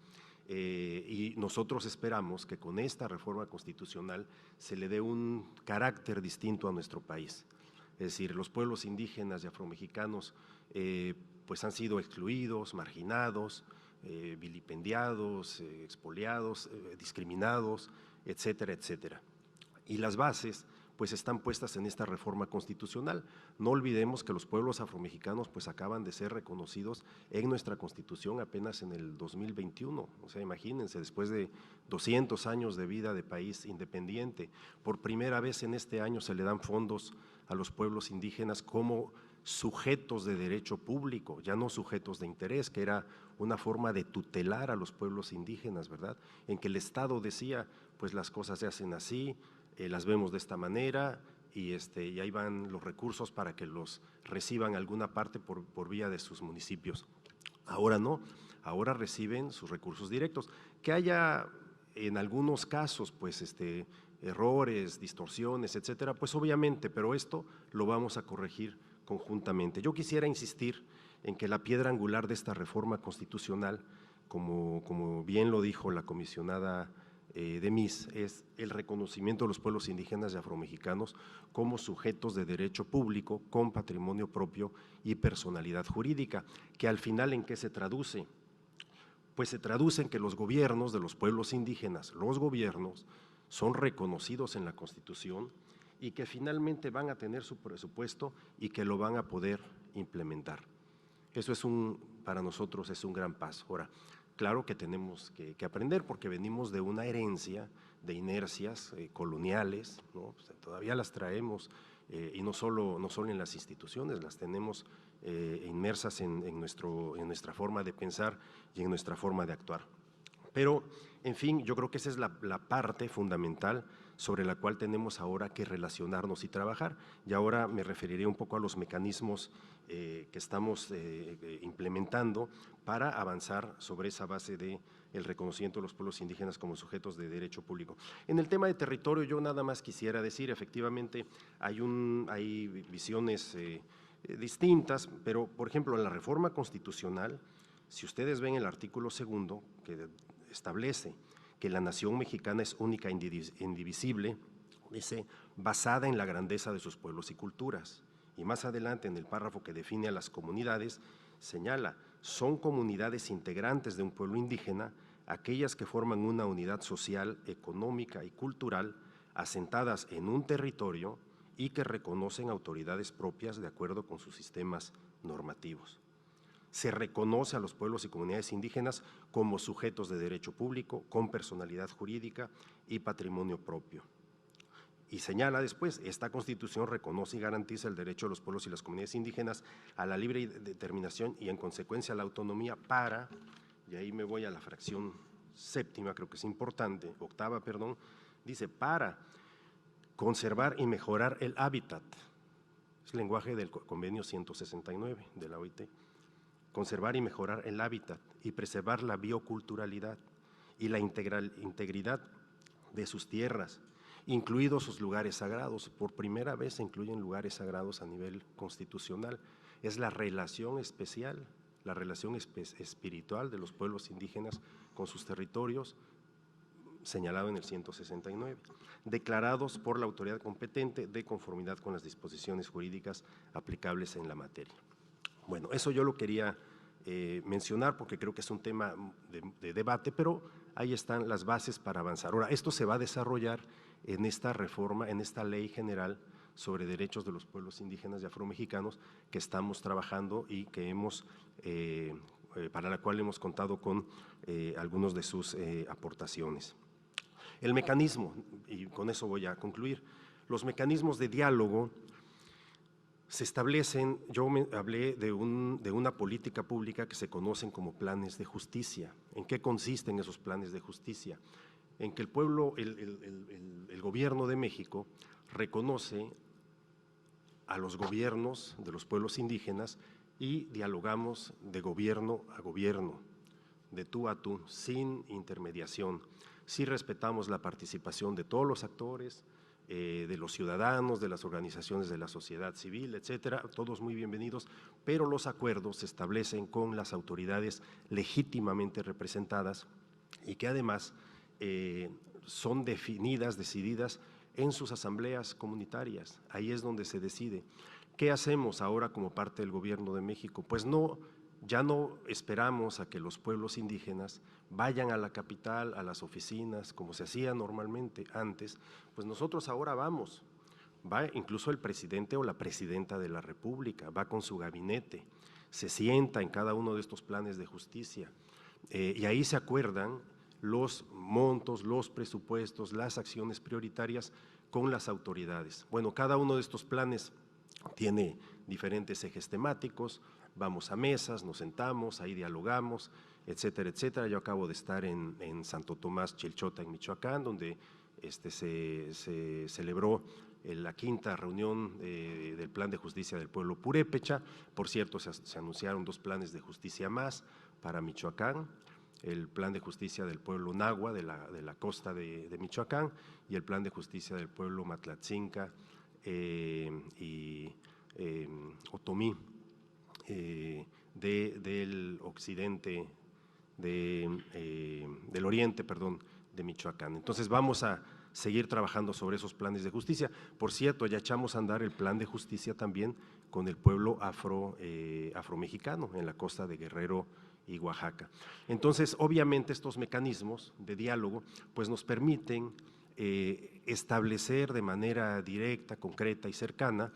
y nosotros esperamos que con esta reforma constitucional se le dé un carácter distinto a nuestro país. Es decir, los pueblos indígenas y afromexicanos pues han sido excluidos, marginados, vilipendiados, expoliados, discriminados, etcétera, etcétera. Y las bases pues están puestas en esta reforma constitucional. No olvidemos que los pueblos afromexicanos pues acaban de ser reconocidos en nuestra Constitución apenas en el 2021. O sea, imagínense, después de 200 años de vida de país independiente, por primera vez en este año se le dan fondos a los pueblos indígenas como sujetos de derecho público, ya no sujetos de interés, que era una forma de tutelar a los pueblos indígenas, ¿verdad? En que el Estado decía, pues las cosas se hacen así, las vemos de esta manera, y ahí van los recursos para que los reciban alguna parte por vía de sus municipios. Ahora no, ahora reciben sus recursos directos. Que haya en algunos casos pues errores, distorsiones, etcétera, pues obviamente, pero esto lo vamos a corregir conjuntamente. Yo quisiera insistir en que la piedra angular de esta reforma constitucional, como bien lo dijo la comisionada de MIS es el reconocimiento de los pueblos indígenas y afromexicanos como sujetos de derecho público con patrimonio propio y personalidad jurídica, que al final ¿en qué se traduce? Pues se traduce en que los gobiernos de los pueblos indígenas, los gobiernos, son reconocidos en la Constitución y que finalmente van a tener su presupuesto y que lo van a poder implementar. Eso es para nosotros es un gran paso. Ahora, claro que tenemos que aprender porque venimos de una herencia de inercias coloniales, ¿no? Pues, todavía las traemos y no solo en las instituciones, las tenemos inmersas en nuestra forma de pensar y en nuestra forma de actuar. Pero, en fin, yo creo que esa es la parte fundamental sobre la cual tenemos ahora que relacionarnos y trabajar. Y ahora me referiré un poco a los mecanismos que estamos implementando para avanzar sobre esa base del reconocimiento de los pueblos indígenas como sujetos de derecho público. En el tema de territorio, yo nada más quisiera decir, efectivamente, hay visiones distintas, pero, por ejemplo, en la reforma constitucional, si ustedes ven el artículo 2, que establece que la nación mexicana es única e indivisible, dice, basada en la grandeza de sus pueblos y culturas. Y más adelante, en el párrafo que define a las comunidades, señala, son comunidades integrantes de un pueblo indígena, aquellas que forman una unidad social, económica y cultural, asentadas en un territorio y que reconocen autoridades propias de acuerdo con sus sistemas normativos. Se reconoce a los pueblos y comunidades indígenas como sujetos de derecho público, con personalidad jurídica y patrimonio propio. Y señala después, esta Constitución reconoce y garantiza el derecho de los pueblos y las comunidades indígenas a la libre determinación y en consecuencia a la autonomía para, y ahí me voy a la fracción séptima, creo que es importante, octava, perdón, dice para conservar y mejorar el hábitat, es el lenguaje del convenio 169 de la OIT, conservar y mejorar el hábitat y preservar la bioculturalidad y la integridad de sus tierras, incluidos sus lugares sagrados. Por primera vez se incluyen lugares sagrados a nivel constitucional. Es la relación especial, la relación espiritual de los pueblos indígenas con sus territorios, señalado en el 169, declarados por la autoridad competente de conformidad con las disposiciones jurídicas aplicables en la materia. Bueno, eso yo lo quería mencionar porque creo que es un tema de debate, pero ahí están las bases para avanzar. Ahora, esto se va a desarrollar en esta reforma, en esta ley general sobre derechos de los pueblos indígenas y afromexicanos que estamos trabajando y que para la cual hemos contado con algunos de sus aportaciones. El mecanismo, y con eso voy a concluir, los mecanismos de diálogo se establecen, yo hablé de una política pública que se conocen como planes de justicia. ¿En qué consisten esos planes de justicia? En que el pueblo, el gobierno de México reconoce a los gobiernos de los pueblos indígenas y dialogamos de gobierno a gobierno, de tú a tú, sin intermediación. Sí respetamos la participación de todos los actores, de los ciudadanos, de las organizaciones de la sociedad civil, etcétera, todos muy bienvenidos, pero los acuerdos se establecen con las autoridades legítimamente representadas y que además son decididas en sus asambleas comunitarias. Ahí es donde se decide. ¿Qué hacemos ahora como parte del gobierno de México? Pues ya no esperamos a que los pueblos indígenas vayan a la capital, a las oficinas, como se hacía normalmente antes, pues nosotros ahora vamos, va incluso el presidente o la presidenta de la República, va con su gabinete, se sienta en cada uno de estos planes de justicia y ahí se acuerdan los montos, los presupuestos, las acciones prioritarias con las autoridades. Bueno, cada uno de estos planes tiene diferentes ejes temáticos, vamos a mesas, nos sentamos, ahí dialogamos, etcétera, etcétera. Yo acabo de estar en Santo Tomás, Chilchota, en Michoacán, donde se celebró la quinta reunión del Plan de Justicia del Pueblo Purépecha. Por cierto, se anunciaron 2 planes de justicia más para Michoacán, el Plan de Justicia del Pueblo Nahua de la costa de Michoacán y el Plan de Justicia del Pueblo Matlatzinca y Otomí, del occidente, del oriente, perdón, de Michoacán. Entonces vamos a seguir trabajando sobre esos planes de justicia. Por cierto, ya echamos a andar el plan de justicia también con el pueblo afromexicano en la costa de Guerrero y Oaxaca. Entonces, obviamente estos mecanismos de diálogo pues nos permiten establecer de manera directa, concreta y cercana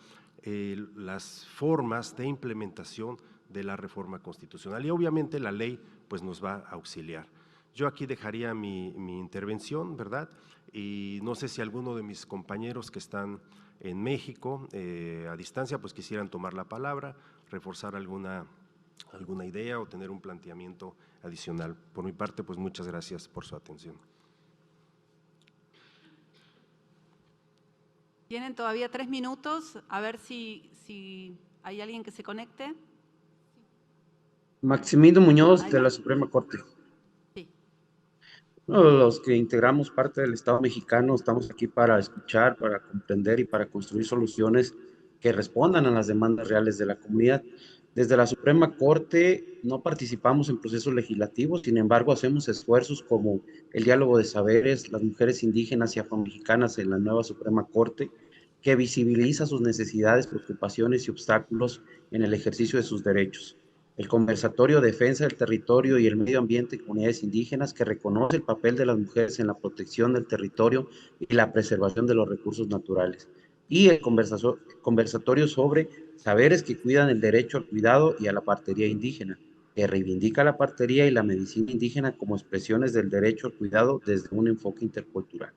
las formas de implementación de la reforma constitucional, y obviamente la ley pues nos va a auxiliar. Yo aquí dejaría mi intervención, ¿verdad? Y no sé si alguno de mis compañeros que están en México a distancia pues quisieran tomar la palabra, reforzar alguna idea o tener un planteamiento adicional. Por mi parte, pues muchas gracias por su atención. Tienen todavía 3 minutos, a ver si hay alguien que se conecte. Maximino Muñoz, de la Suprema Corte. Sí. Bueno, los que integramos parte del Estado mexicano estamos aquí para escuchar, para comprender y para construir soluciones que respondan a las demandas reales de la comunidad. Desde la Suprema Corte no participamos en procesos legislativos, sin embargo hacemos esfuerzos como el diálogo de saberes, las mujeres indígenas y afromexicanas en la nueva Suprema Corte, que visibiliza sus necesidades, preocupaciones y obstáculos en el ejercicio de sus derechos. El conversatorio Defensa del Territorio y el Medio Ambiente y Comunidades Indígenas, que reconoce el papel de las mujeres en la protección del territorio y la preservación de los recursos naturales. Y el conversatorio sobre saberes que cuidan el derecho al cuidado y a la partería indígena, que reivindica la partería y la medicina indígena como expresiones del derecho al cuidado desde un enfoque intercultural.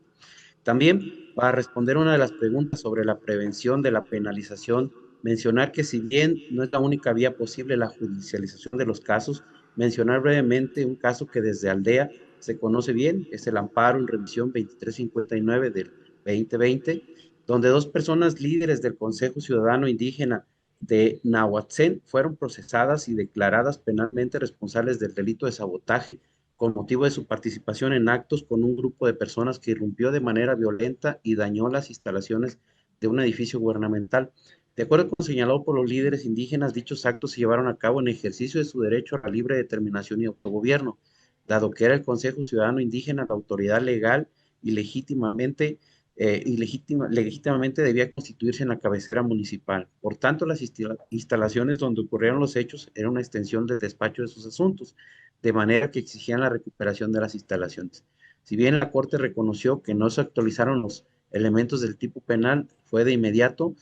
También, para responder una de las preguntas sobre la prevención de la penalización, mencionar que si bien no es la única vía posible la judicialización de los casos, mencionar brevemente un caso que desde Aldea se conoce bien, es el amparo en revisión 2359 del 2020, donde 2 personas líderes del Consejo Ciudadano Indígena de Nahuatzén fueron procesadas y declaradas penalmente responsables del delito de sabotaje con motivo de su participación en actos con un grupo de personas que irrumpió de manera violenta y dañó las instalaciones de un edificio gubernamental. De acuerdo con lo señalado por los líderes indígenas, dichos actos se llevaron a cabo en ejercicio de su derecho a la libre determinación y autogobierno, dado que era el Consejo Ciudadano Indígena la autoridad legal y legítimamente debía constituirse en la cabecera municipal. Por tanto, las instalaciones donde ocurrieron los hechos eran una extensión del despacho de sus asuntos, de manera que exigían la recuperación de las instalaciones. Si bien la Corte reconoció que no se actualizaron los elementos del tipo penal, fue de inmediato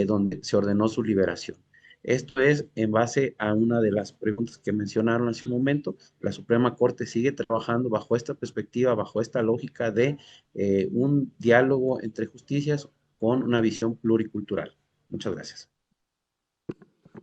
donde se ordenó su liberación. Esto es en base a una de las preguntas que mencionaron hace un momento. La Suprema Corte sigue trabajando bajo esta perspectiva, bajo esta lógica de un diálogo entre justicias con una visión pluricultural. Muchas gracias.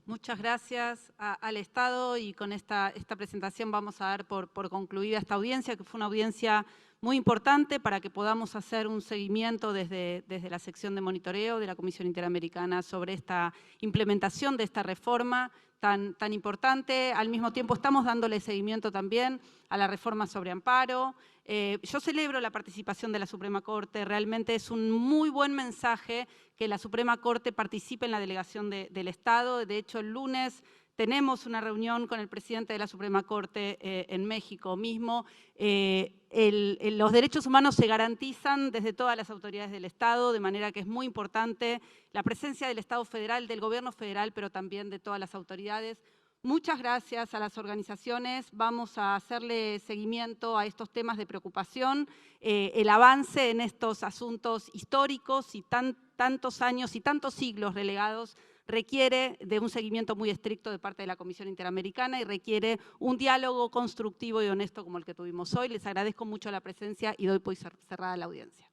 Muchas gracias al Estado, y con esta presentación vamos a dar por concluida esta audiencia, que fue una audiencia muy importante para que podamos hacer un seguimiento desde la sección de monitoreo de la Comisión Interamericana sobre esta implementación de esta reforma tan importante. Al mismo tiempo estamos dándole seguimiento también a la reforma sobre amparo. Yo celebro la participación de la Suprema Corte, realmente es un muy buen mensaje que la Suprema Corte participe en la delegación del Estado. De hecho, el lunes tenemos una reunión con el presidente de la Suprema Corte en México mismo. Los derechos humanos se garantizan desde todas las autoridades del Estado, de manera que es muy importante la presencia del Estado federal, del gobierno federal, pero también de todas las autoridades. Muchas gracias a las organizaciones. Vamos a hacerle seguimiento a estos temas de preocupación. El avance en estos asuntos históricos y tantos años y tantos siglos relegados requiere de un seguimiento muy estricto de parte de la Comisión Interamericana y requiere un diálogo constructivo y honesto como el que tuvimos hoy. Les agradezco mucho la presencia y doy por cerrada la audiencia.